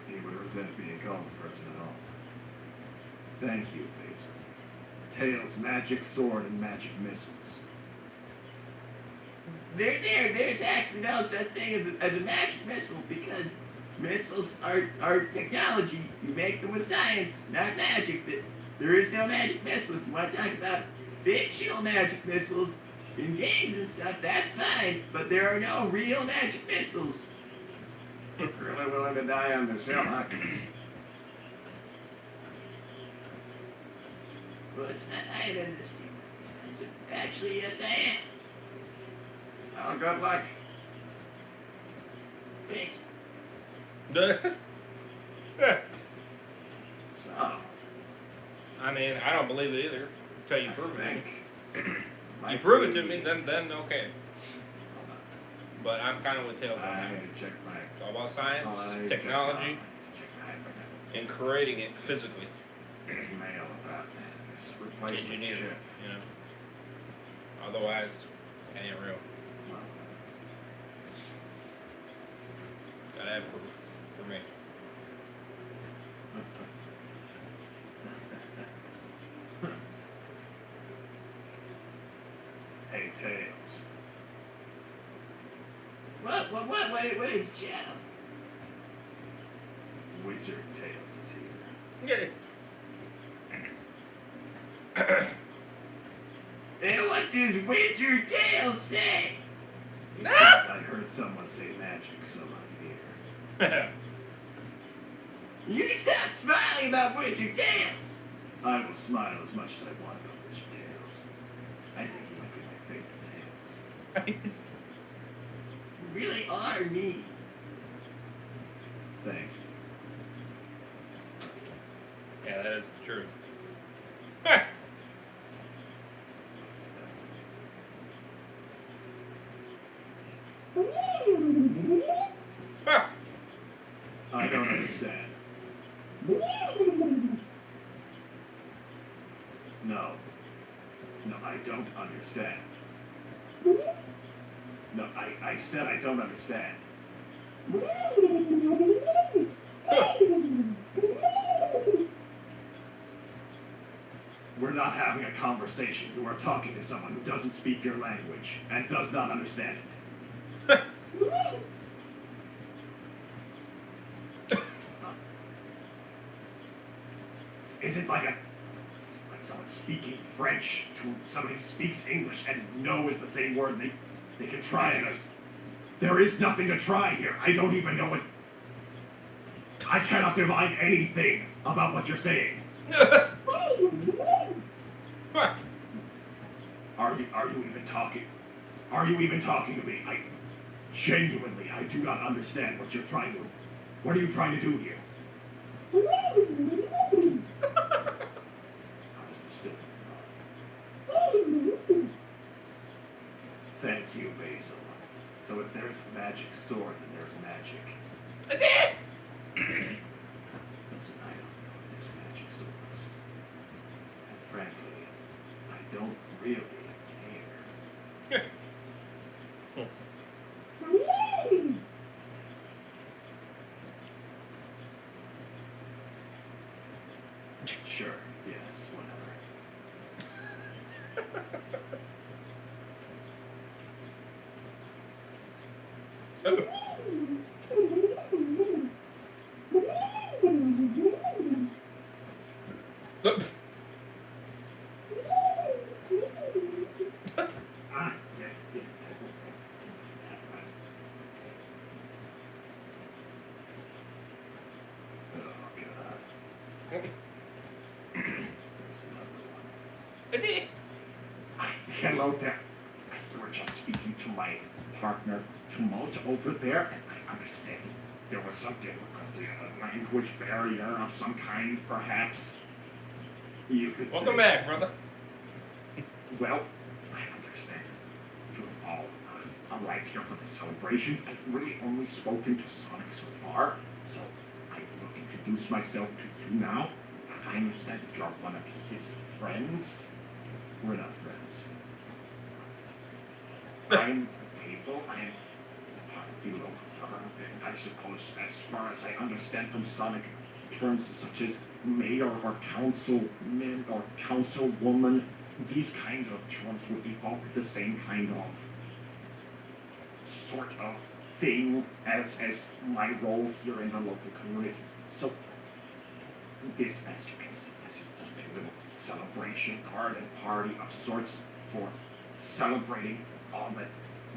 he? He would resent being called a person at all. Thank you, Basil. Tails, magic sword, and magic missiles. There's actually no such thing as a magic missile, because missiles are technology. You make them with science, not magic. There is no magic missile. If you want to talk about fictional magic missiles in games and stuff, that's fine. But there are no real magic missiles. Really willing to die on this hill, huh? Well, it's not either. Actually, yes, I am. Oh, good luck. Thanks. So, I mean, I don't believe it either. Until you prove it to me. Might You prove it be- to me, then okay. Hold on. But I'm kind of with Tails on I that. need to check my. It's all about science, hold on, I need to technology, check my and creating it physically. mail about that. This replacement Engineer, shit. you know. Otherwise, it ain't real. Well, Gotta have proof for me. Hey, Tails. What is Shadow? Wizard Tails is here. Yeah. And what does Wizard Tails say? I heard someone say magic, so I'm here. You can stop smiling about Wizard Tails. I will smile as much as I want about Wizard Tails. I think he might be my favorite Tails. You really are mean. Thank you. Yeah, that is the truth. I don't understand. No. No, I don't understand. No, I said I don't understand. We're not having a conversation. You are talking to someone who doesn't speak your language and does not understand it. Is it like someone speaking French to somebody who speaks English and no is the same word? They can try it as. There is nothing to try here. I don't even know what. I cannot divine anything about what you're saying. Are you even talking? Are you even talking to me? I do not understand what you're trying to. What are you trying to do here? How does the still? Thank you, Basil. So if there's a magic sword, then there's magic. Listen, I don't know if there's magic swords. And frankly, I don't really care. Sure, yes, whatever. Ah, yes, yes. Oh, God. There's another one. Hello there. You were just speaking to my partner, Tumult, over there, and I understand there was some difficulty, a language barrier of some kind, perhaps. You could Welcome say. back, brother. Well, I understand. You've all arrived here for the celebrations. I've really only spoken to Sonic so far, so I will introduce myself to you now. I understand that you're one of his friends. We're not friends. I'm Abel. I'm part of the local government. I suppose, as far as I understand from Sonic, terms such as mayor or councilman or councilwoman, these kinds of terms would evoke the same kind of sort of thing as my role here in the local community. So this, as you can see, this is just a little celebration garden party of sorts for celebrating all that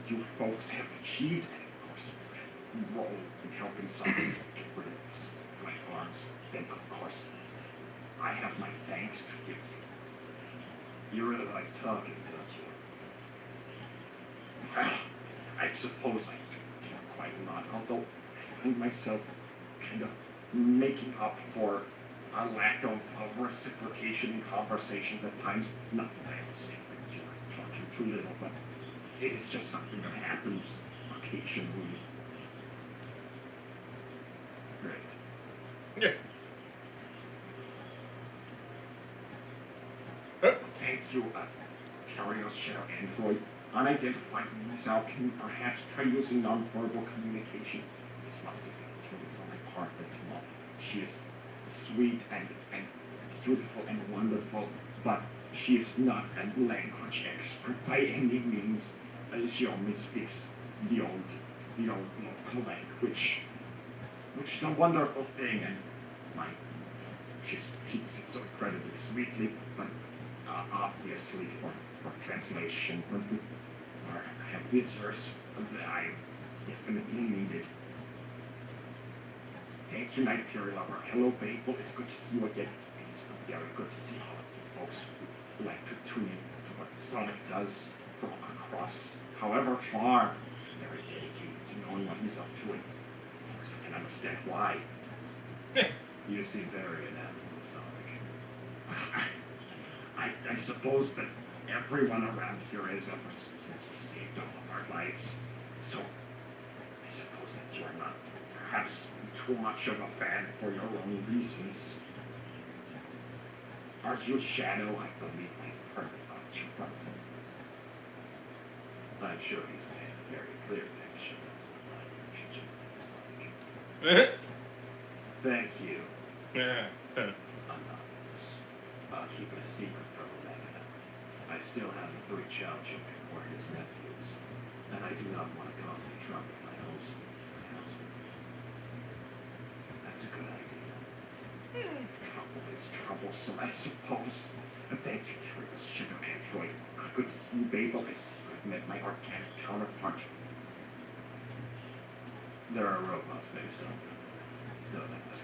you folks have achieved, and of course, your role in helping someone get rid of my arms. And of course, I have my thanks to give you. You really like talking, don't you? Well, I suppose I do quite a lot, although I find myself kind of making up for a lack of reciprocation in conversations at times. Not that I would say that you're talking too little, but it is just something that happens occasionally. Great. Yeah. Thank you, Curious Shadow Android. Unidentified Weasel, can you perhaps try using nonverbal communication? This must have been totally from my partner, Timon. She is sweet and beautiful and wonderful, but she is not a language expert by any means. She only speaks the old local language, which is a wonderful thing, and she speaks it so incredibly sweetly, but obviously for translation, or have visitors that I definitely needed. Thank you, Night Fury Lover. Hello, Babel. It's good to see you again. It's very good to see all of you folks who like to tune in to what Sonic does from across, however far. Very dedicated to knowing what he's up to, and of course I can understand why. You seem very enamored with Sonic. I suppose that everyone around here is ever since he saved all of our lives. So I suppose that you're not perhaps too much of a fan for your own reasons. Are you Shadow? I believe I've heard about you from him. I'm sure he's made a very clear picture of what my relationship is like. Thank you. Anonymous. I'll keep it a secret for Omega. I still have the 3 child children who are his nephews, and I do not want to cause any trouble in my household. That's a good idea. Trouble is troublesome, I suppose. But thank you, Terrible Shadow Android. Good to see you, Babel. I've met my organic counterpart. There are robots based on. Don't ask.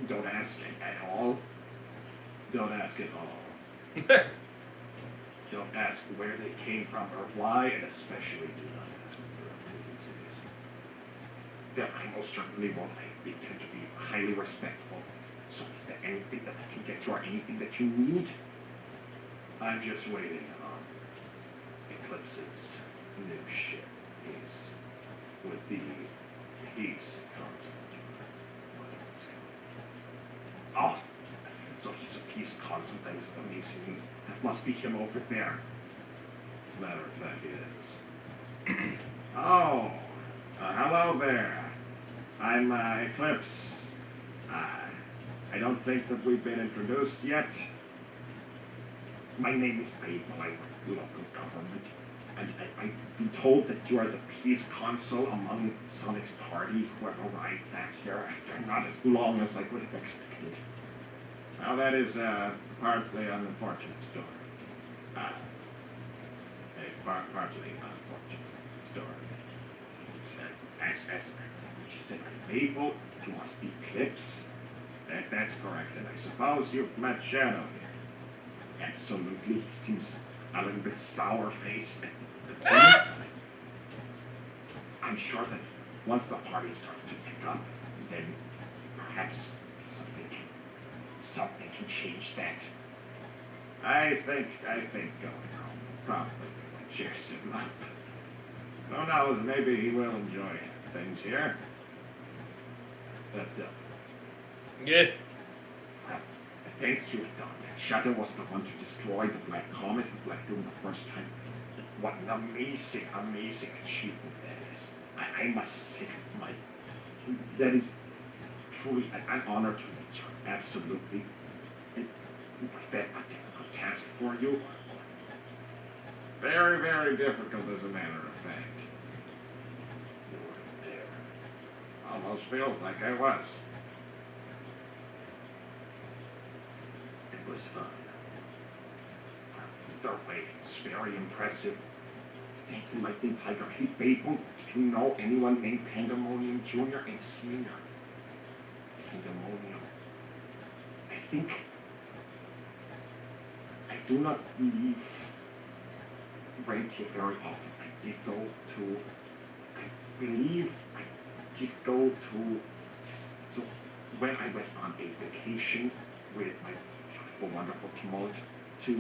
Don't ask at all. Don't ask at all. Don't ask where they came from or why, and especially do not ask what they're up to these days. that I most certainly won't. I intend to be highly respectful. So is there anything that I can get you or anything that you need? I'm just waiting on Eclipse's new ship. He's with the peace consulate. Oh, so he's a peace consul. That is amazing news. That must be him over there. As a matter of fact, it is. Oh, hello there. I'm Eclipse. I don't think that we've been introduced yet. My name is Babel. I work for local government. And I've been told that you are the peace consul among Sonic's party who have arrived back here after not as long as I would have expected. Now that is partly an unfortunate story. Partly unfortunate story. As you said, I'm Babel, you must be Eclipse. That's correct, and I suppose you've met Shadow here. Absolutely, he seems a little bit sour-faced. I'm sure that once the party starts to pick up, then perhaps something can change that. I think going home probably cheers him up. Who knows, maybe he will enjoy things here. That's definitely. Yeah. Well, thank you, Don. Shadow was the one to destroy the Black Comet with Black Doom the first time. What an amazing achievement that is. I must say, that is truly an honor to meet you. Absolutely. And was that a difficult task for you? Very, very difficult, as a matter of fact. You weren't there. Almost feels like I was. It was fun. Either way, it's very impressive. Thank you, Lightning Tiger. Hey, Babel, do you know anyone named Pandemonium Jr. and Senior? Pandemonium. I think... I do not leave Rentier very often. I did go to... I believe I did go to... Yes, so when I went on a vacation with my beautiful, wonderful Tumult to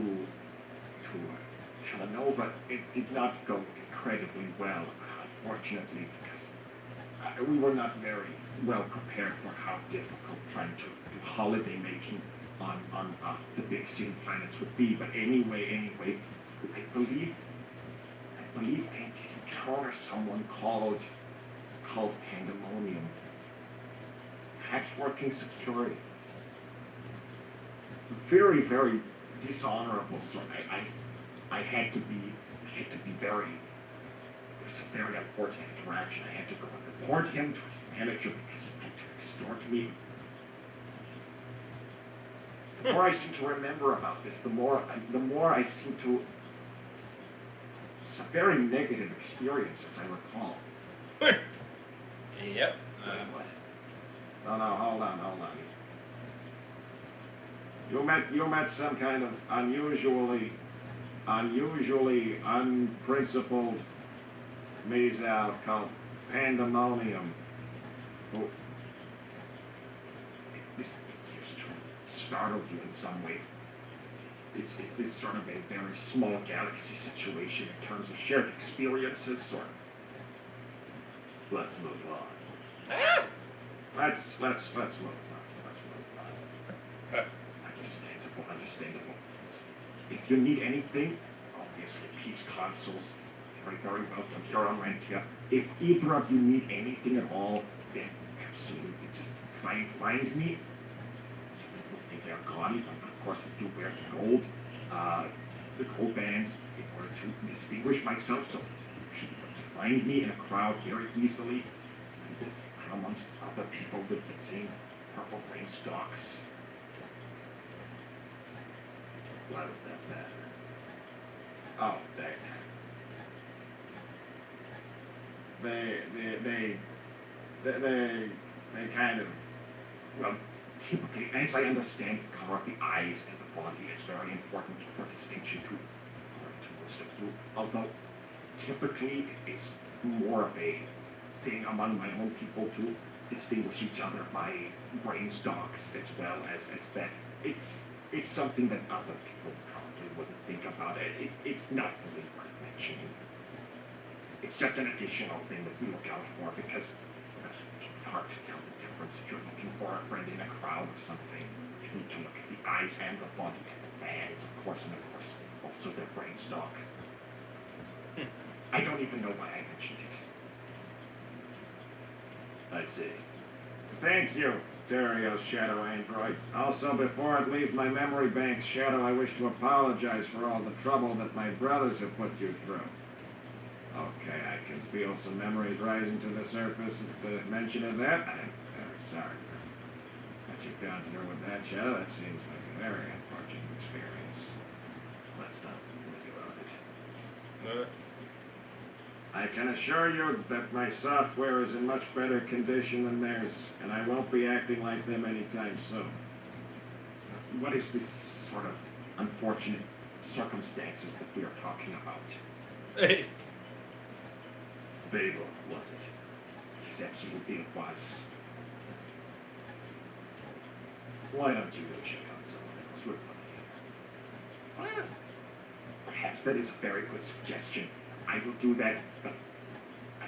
Telenova, it did not go incredibly well, unfortunately, because we were not very well prepared for how difficult trying to do holiday making on the big city planets would be. But anyway, I believe I did encounter someone called Pandemonium, perhaps working security. Very, very dishonorable sort. I had to be very. It was a very unfortunate interaction. I had to go and report him to his manager because he tried to extort me. The more I seem to remember about this, the more I seem to. It's a very negative experience, as I recall. Yep. What? No, hold on. You met some kind of unusually unprincipled Mezal called Pandemonium. Who this appears to have startled you in some way. Is this sort of a very small galaxy situation in terms of shared experiences, or? Let's move on. Let's move on. Understandable. If you need anything, obviously peace consoles, very, very welcome here on Rentia. If either of you need anything at all, then absolutely just try and find me. Some people think they're gaudy, but of course I do wear the gold bands in order to distinguish myself, so you should be able to find me in a crowd very easily, and amongst other people with the same purple brain stalks. Why would that matter? Oh, they kind of, well, typically, as I understand, the color of the eyes and the body is very important for distinction to most of you, although typically it's more of a thing among my own people to distinguish each other by brain stalks as well as that. It's something that other people probably wouldn't think about. It's not really worth mentioning. It's just an additional thing that we look out for because it's hard to tell the difference if you're looking for a friend in a crowd or something. You need to look at the eyes and the body and the bands, of course, and of course also their brain stalk. I don't even know why I mentioned it. I see. Thank you, Dario's shadow android. Also, before it leaves my memory bank's shadow, I wish to apologize for all the trouble that my brothers have put you through. Okay, I can feel some memories rising to the surface at the mention of that. I'm very sorry for what you've gone through with that, shadow. That seems like a very unfortunate experience. Let's not think about it. I can assure you that my software is in much better condition than theirs, and I won't be acting like them anytime soon. What is this sort of unfortunate circumstances that we are talking about? Babel, was it? Yes, absolutely it was. Why don't you go check on someone else? We're fine. Perhaps that is a very good suggestion. I will do that, but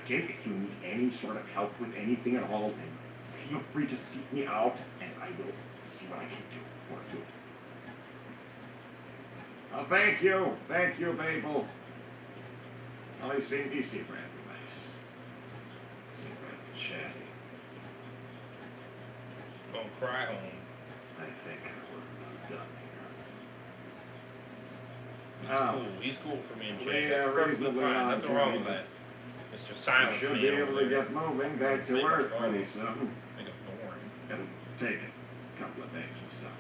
again, if you need any sort of help with anything at all, then feel free to seek me out, and I will see what I can do for you. Oh, thank you, Babel. Oh, he seemed rather nice. Seemed rather chatty. Don't cry home. I think we're done here. He's cool. He's cool for me and Jay. Yeah, That's perfectly reasonably fine. on Nothing wrong with time. that. Mr. I Silence should Man be able over to there. get moving back to Say work what's pretty wrong. soon. I got boring. It'll take a couple of days or so.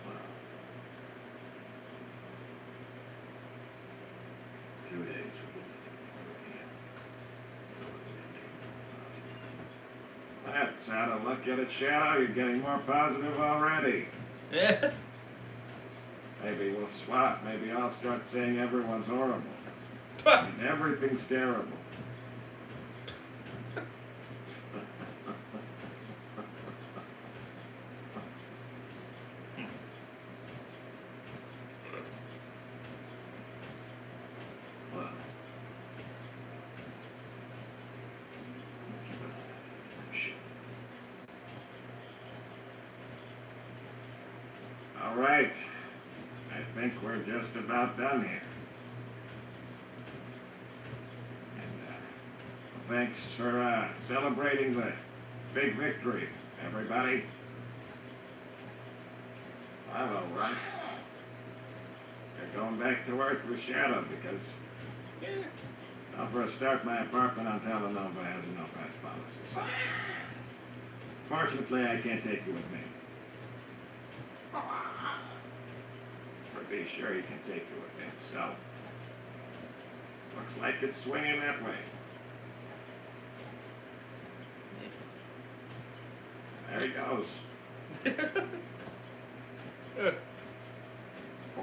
Well, 2 days will be That's how to look at it, Shadow. You're getting more positive already. Yeah. Maybe we'll swap. Maybe I'll start saying everyone's horrible. I mean, everything's terrible. well. Let's keep it shit. All right. I think we're just about done here. And thanks for celebrating the big victory, everybody. I'm all right. They're going back to work with Shadow because, for a start, my apartment on Talanoa has a no-pass policy. So. Fortunately, I can't take you with me. But be sure you can take you with me. So, looks like it's swinging that way. There he goes.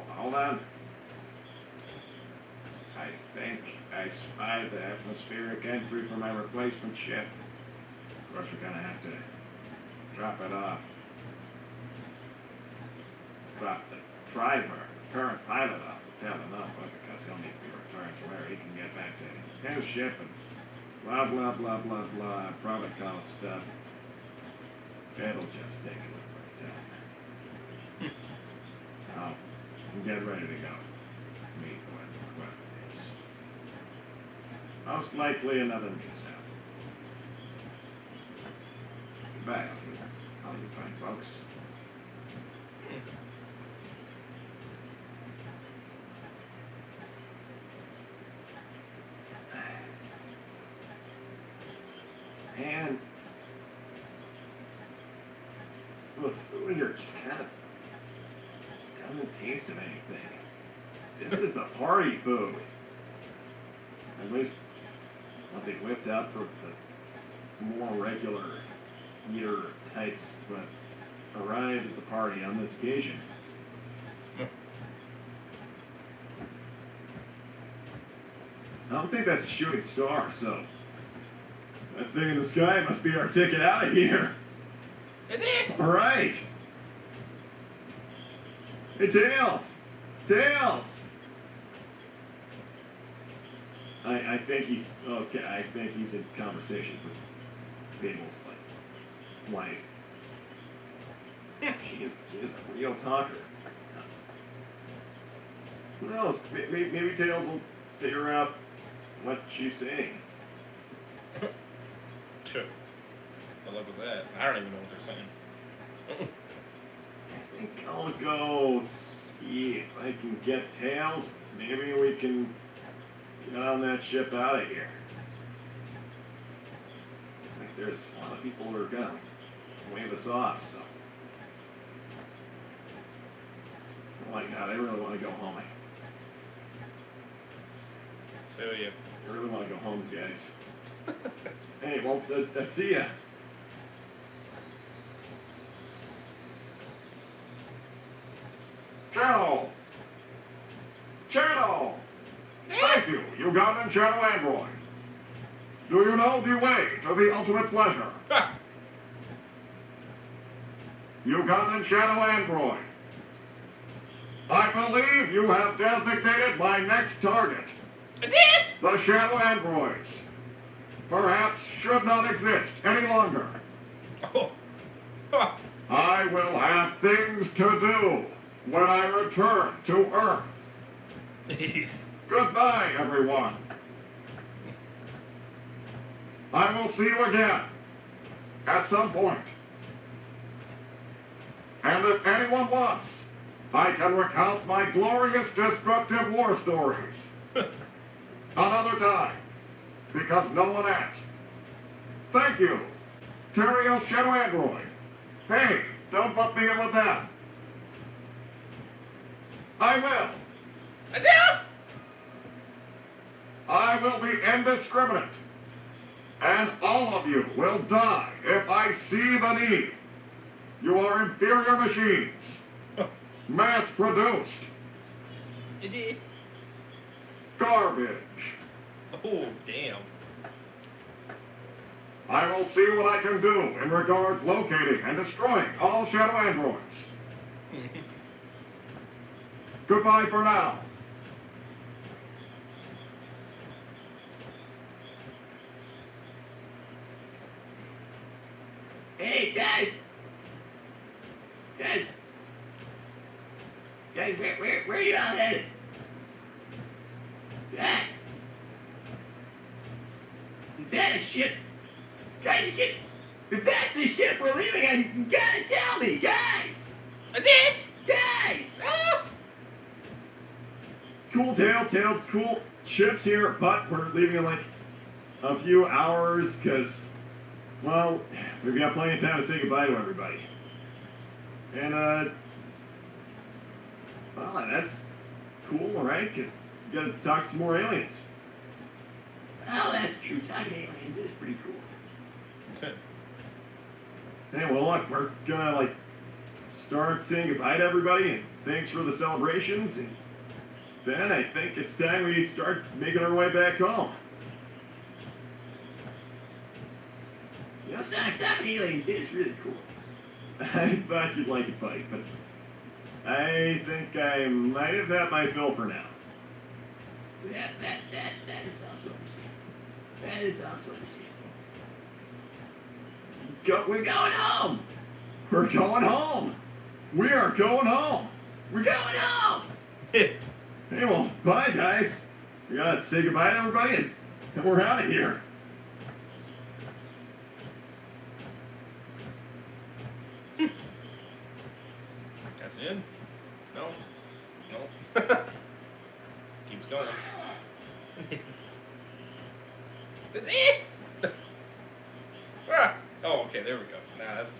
Hold on. I think I spied the atmospheric entry for my replacement ship. Of course, we're gonna have to drop it off. Drop the driver, current pilot off the Talanoa because he'll need to be returned to where he can get back to his ship and blah, blah, blah, blah, blah, protocol stuff. It'll just take a little bit of time. Oh, and get ready to go. Meet what it is. Most likely another mishap. Goodbye, all you fine folks. And the food here just kind of doesn't taste of anything. This is the party food. At least what they whipped out for the more regular eater types that arrived at the party on this occasion. I don't think that's a shooting star, so that thing in the sky must be our ticket out of here. It did. All right. Hey, Tails! Tails! I think he's okay. I think he's in conversation with Babel's wife. She is a real talker. Who knows? Maybe Tails will figure out what she's saying. Sure. Good luck with that. I don't even know what they're saying. I think I'll go see if I can get Tails. Maybe we can get on that ship out of here. It's like there's a lot of people who are gonna wave us off, so. Oh my god, I really want to go home. Feel you. I really want to go home, guys. Hey, well, see ya. Shadow! Shadow! Thank you, Ugandan Shadow Android. Do you know the way to the ultimate pleasure? Ha! Ugandan Shadow Android. I believe you have designated my next target. I did. The Shadow Androids perhaps should not exist any longer. Oh. Ha. I will have things to do when I return to Earth. Goodbye, everyone. I will see you again at some point. And if anyone wants, I can recount my glorious destructive war stories another time, because no one asked. Thank you, Terrio Shadow Android. Hey, don't put me in with that. I will. I did. I will be indiscriminate. And all of you will die if I see the need. You are inferior machines. Mass-produced. I did. Garbage. Oh, damn. I will see what I can do in regards locating and destroying all shadow androids. Goodbye for now. Hey, guys! Guys, where are you all headed? Guys! Is that a ship? Guys, if that's the ship we're leaving on, you gotta tell me, guys! I did. Guys! Ah. Cool Tails, cool ships here, but we're leaving in like a few hours because, well, we've got plenty of time to say goodbye to everybody. And, well, that's cool, right? Because you gotta talk to some more aliens. Oh, that's true. Talking to aliens is pretty cool. Hey, well, look, we're gonna, like, start saying goodbye to everybody, and thanks for the celebrations, and then I think it's time we start making our way back home. You know, Sonic, talking to aliens is really cool. I thought you'd like it, buddy, but I think I might have had my fill for now. That is also understandable. That is also understandable. We're going home! We're going home! We are going home! We're going home! Hey, well, bye, guys. We gotta say goodbye to everybody, and we're out of here. That's it? No. No. Keeps going. That's it. Ah. Oh, okay, there we go. Nah, that's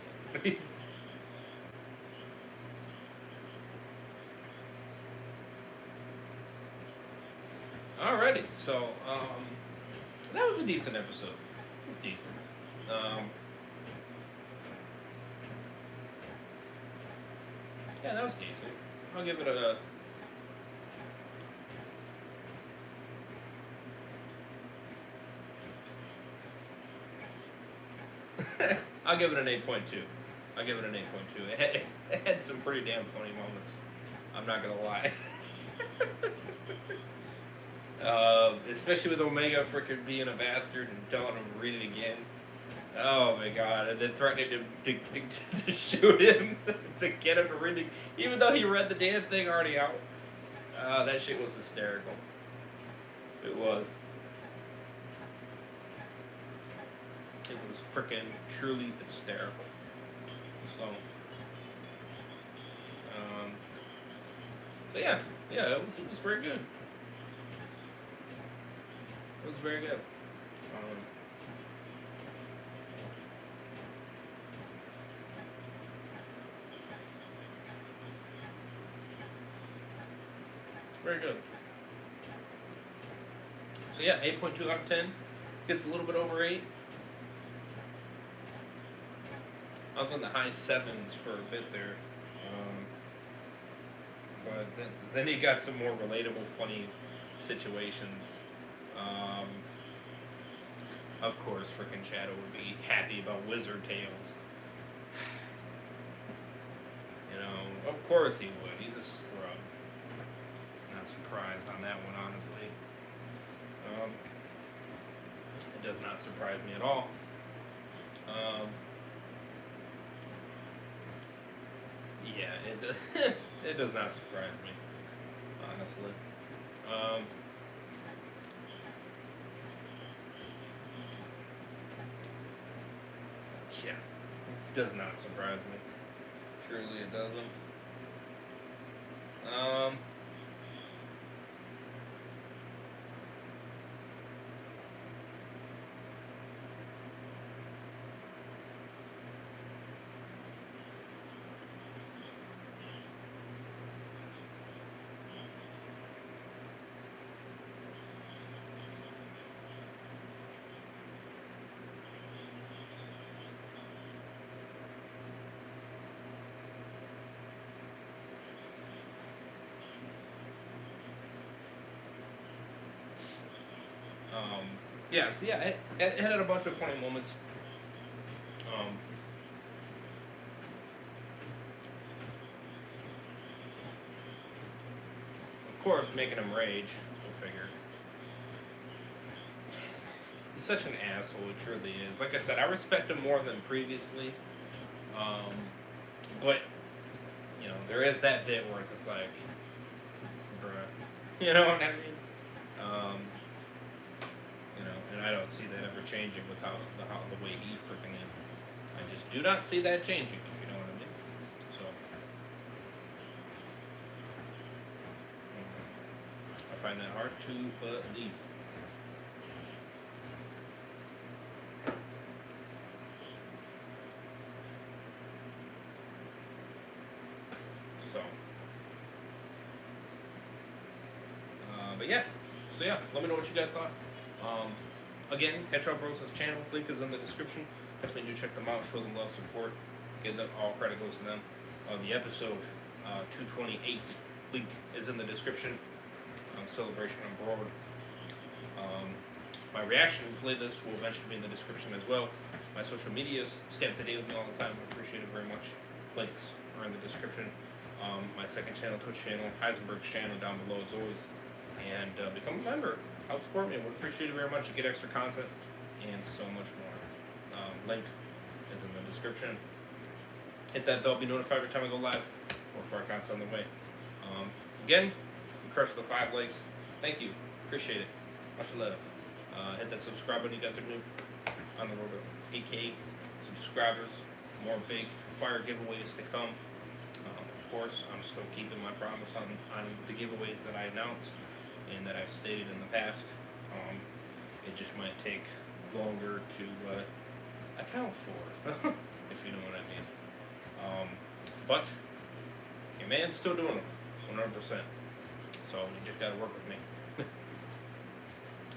Alrighty, so that was a decent episode. It was decent. Yeah, that was decent. I'll give it a I'll give it an 8.2. I'll give it an 8.2. It had some pretty damn funny moments. I'm not gonna lie. Especially with Omega freaking being a bastard and telling him to read it again. Oh my god, and then threatening to shoot him to get him to read it, even though he read the damn thing already out. That shit was hysterical. It was. It was freaking truly hysterical. So yeah, it was very good. It was very good. Very good. So yeah, 8.2 out of 10. Gets a little bit over 8. I was on the high 7s for a bit there. But then you got some more relatable, funny situations. Of course, frickin' Shadow would be happy about wizard tales. You know, of course he would. He's a scrub. Not surprised on that one, honestly. It does not surprise me at all. Yeah, it does. It does not surprise me, honestly. Yeah, does not surprise me. Truly, it doesn't. Yeah, so yeah, it had a bunch of funny moments. Of course, making him rage, go figure. He's such an asshole, it truly is. Like I said, I respect him more than previously. But, you know, there is that bit where it's just like, bruh. You know what I mean? You know, and I don't see that ever changing with how the way he freaking is. I just do not see that changing, if you know what I mean. So, I find that hard to believe. So, but yeah. So yeah, let me know what you guys thought. Again, Hedgehog Bros' channel, link is in the description. Definitely do check them out, show them love, support. Give them all credit goes to them. The episode 228 link is in the description. Celebration on Broad. My reaction playlist will eventually be in the description as well. My social medias, stay up to date with me all the time. I appreciate it very much. Links are in the description. My second channel, Twitch channel, Heisenberg's channel down below as always. And become a member. Help support me. I would appreciate it very much. You get extra content and so much more. Link is in the description. Hit that bell, be notified every time I go live or for our content on the way. Again, we crushed the 5 likes. Thank you. Appreciate it. Much love. Hit that subscribe button. You guys are new on the road to 8K subscribers. More big fire giveaways to come. Of course, I'm still keeping my promise on the giveaways that I announced and that I've stated in the past. It just might take longer to account for, if you know what I mean. But your man's still doing them, 100%. So you just gotta work with me.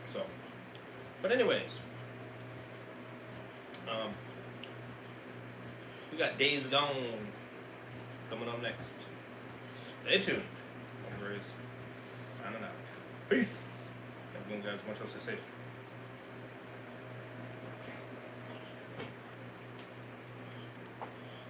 So, but anyways, we got Days Gone coming up next. Stay tuned. Anyways, signing out. Peace. Everyone, guys, much else, stay safe.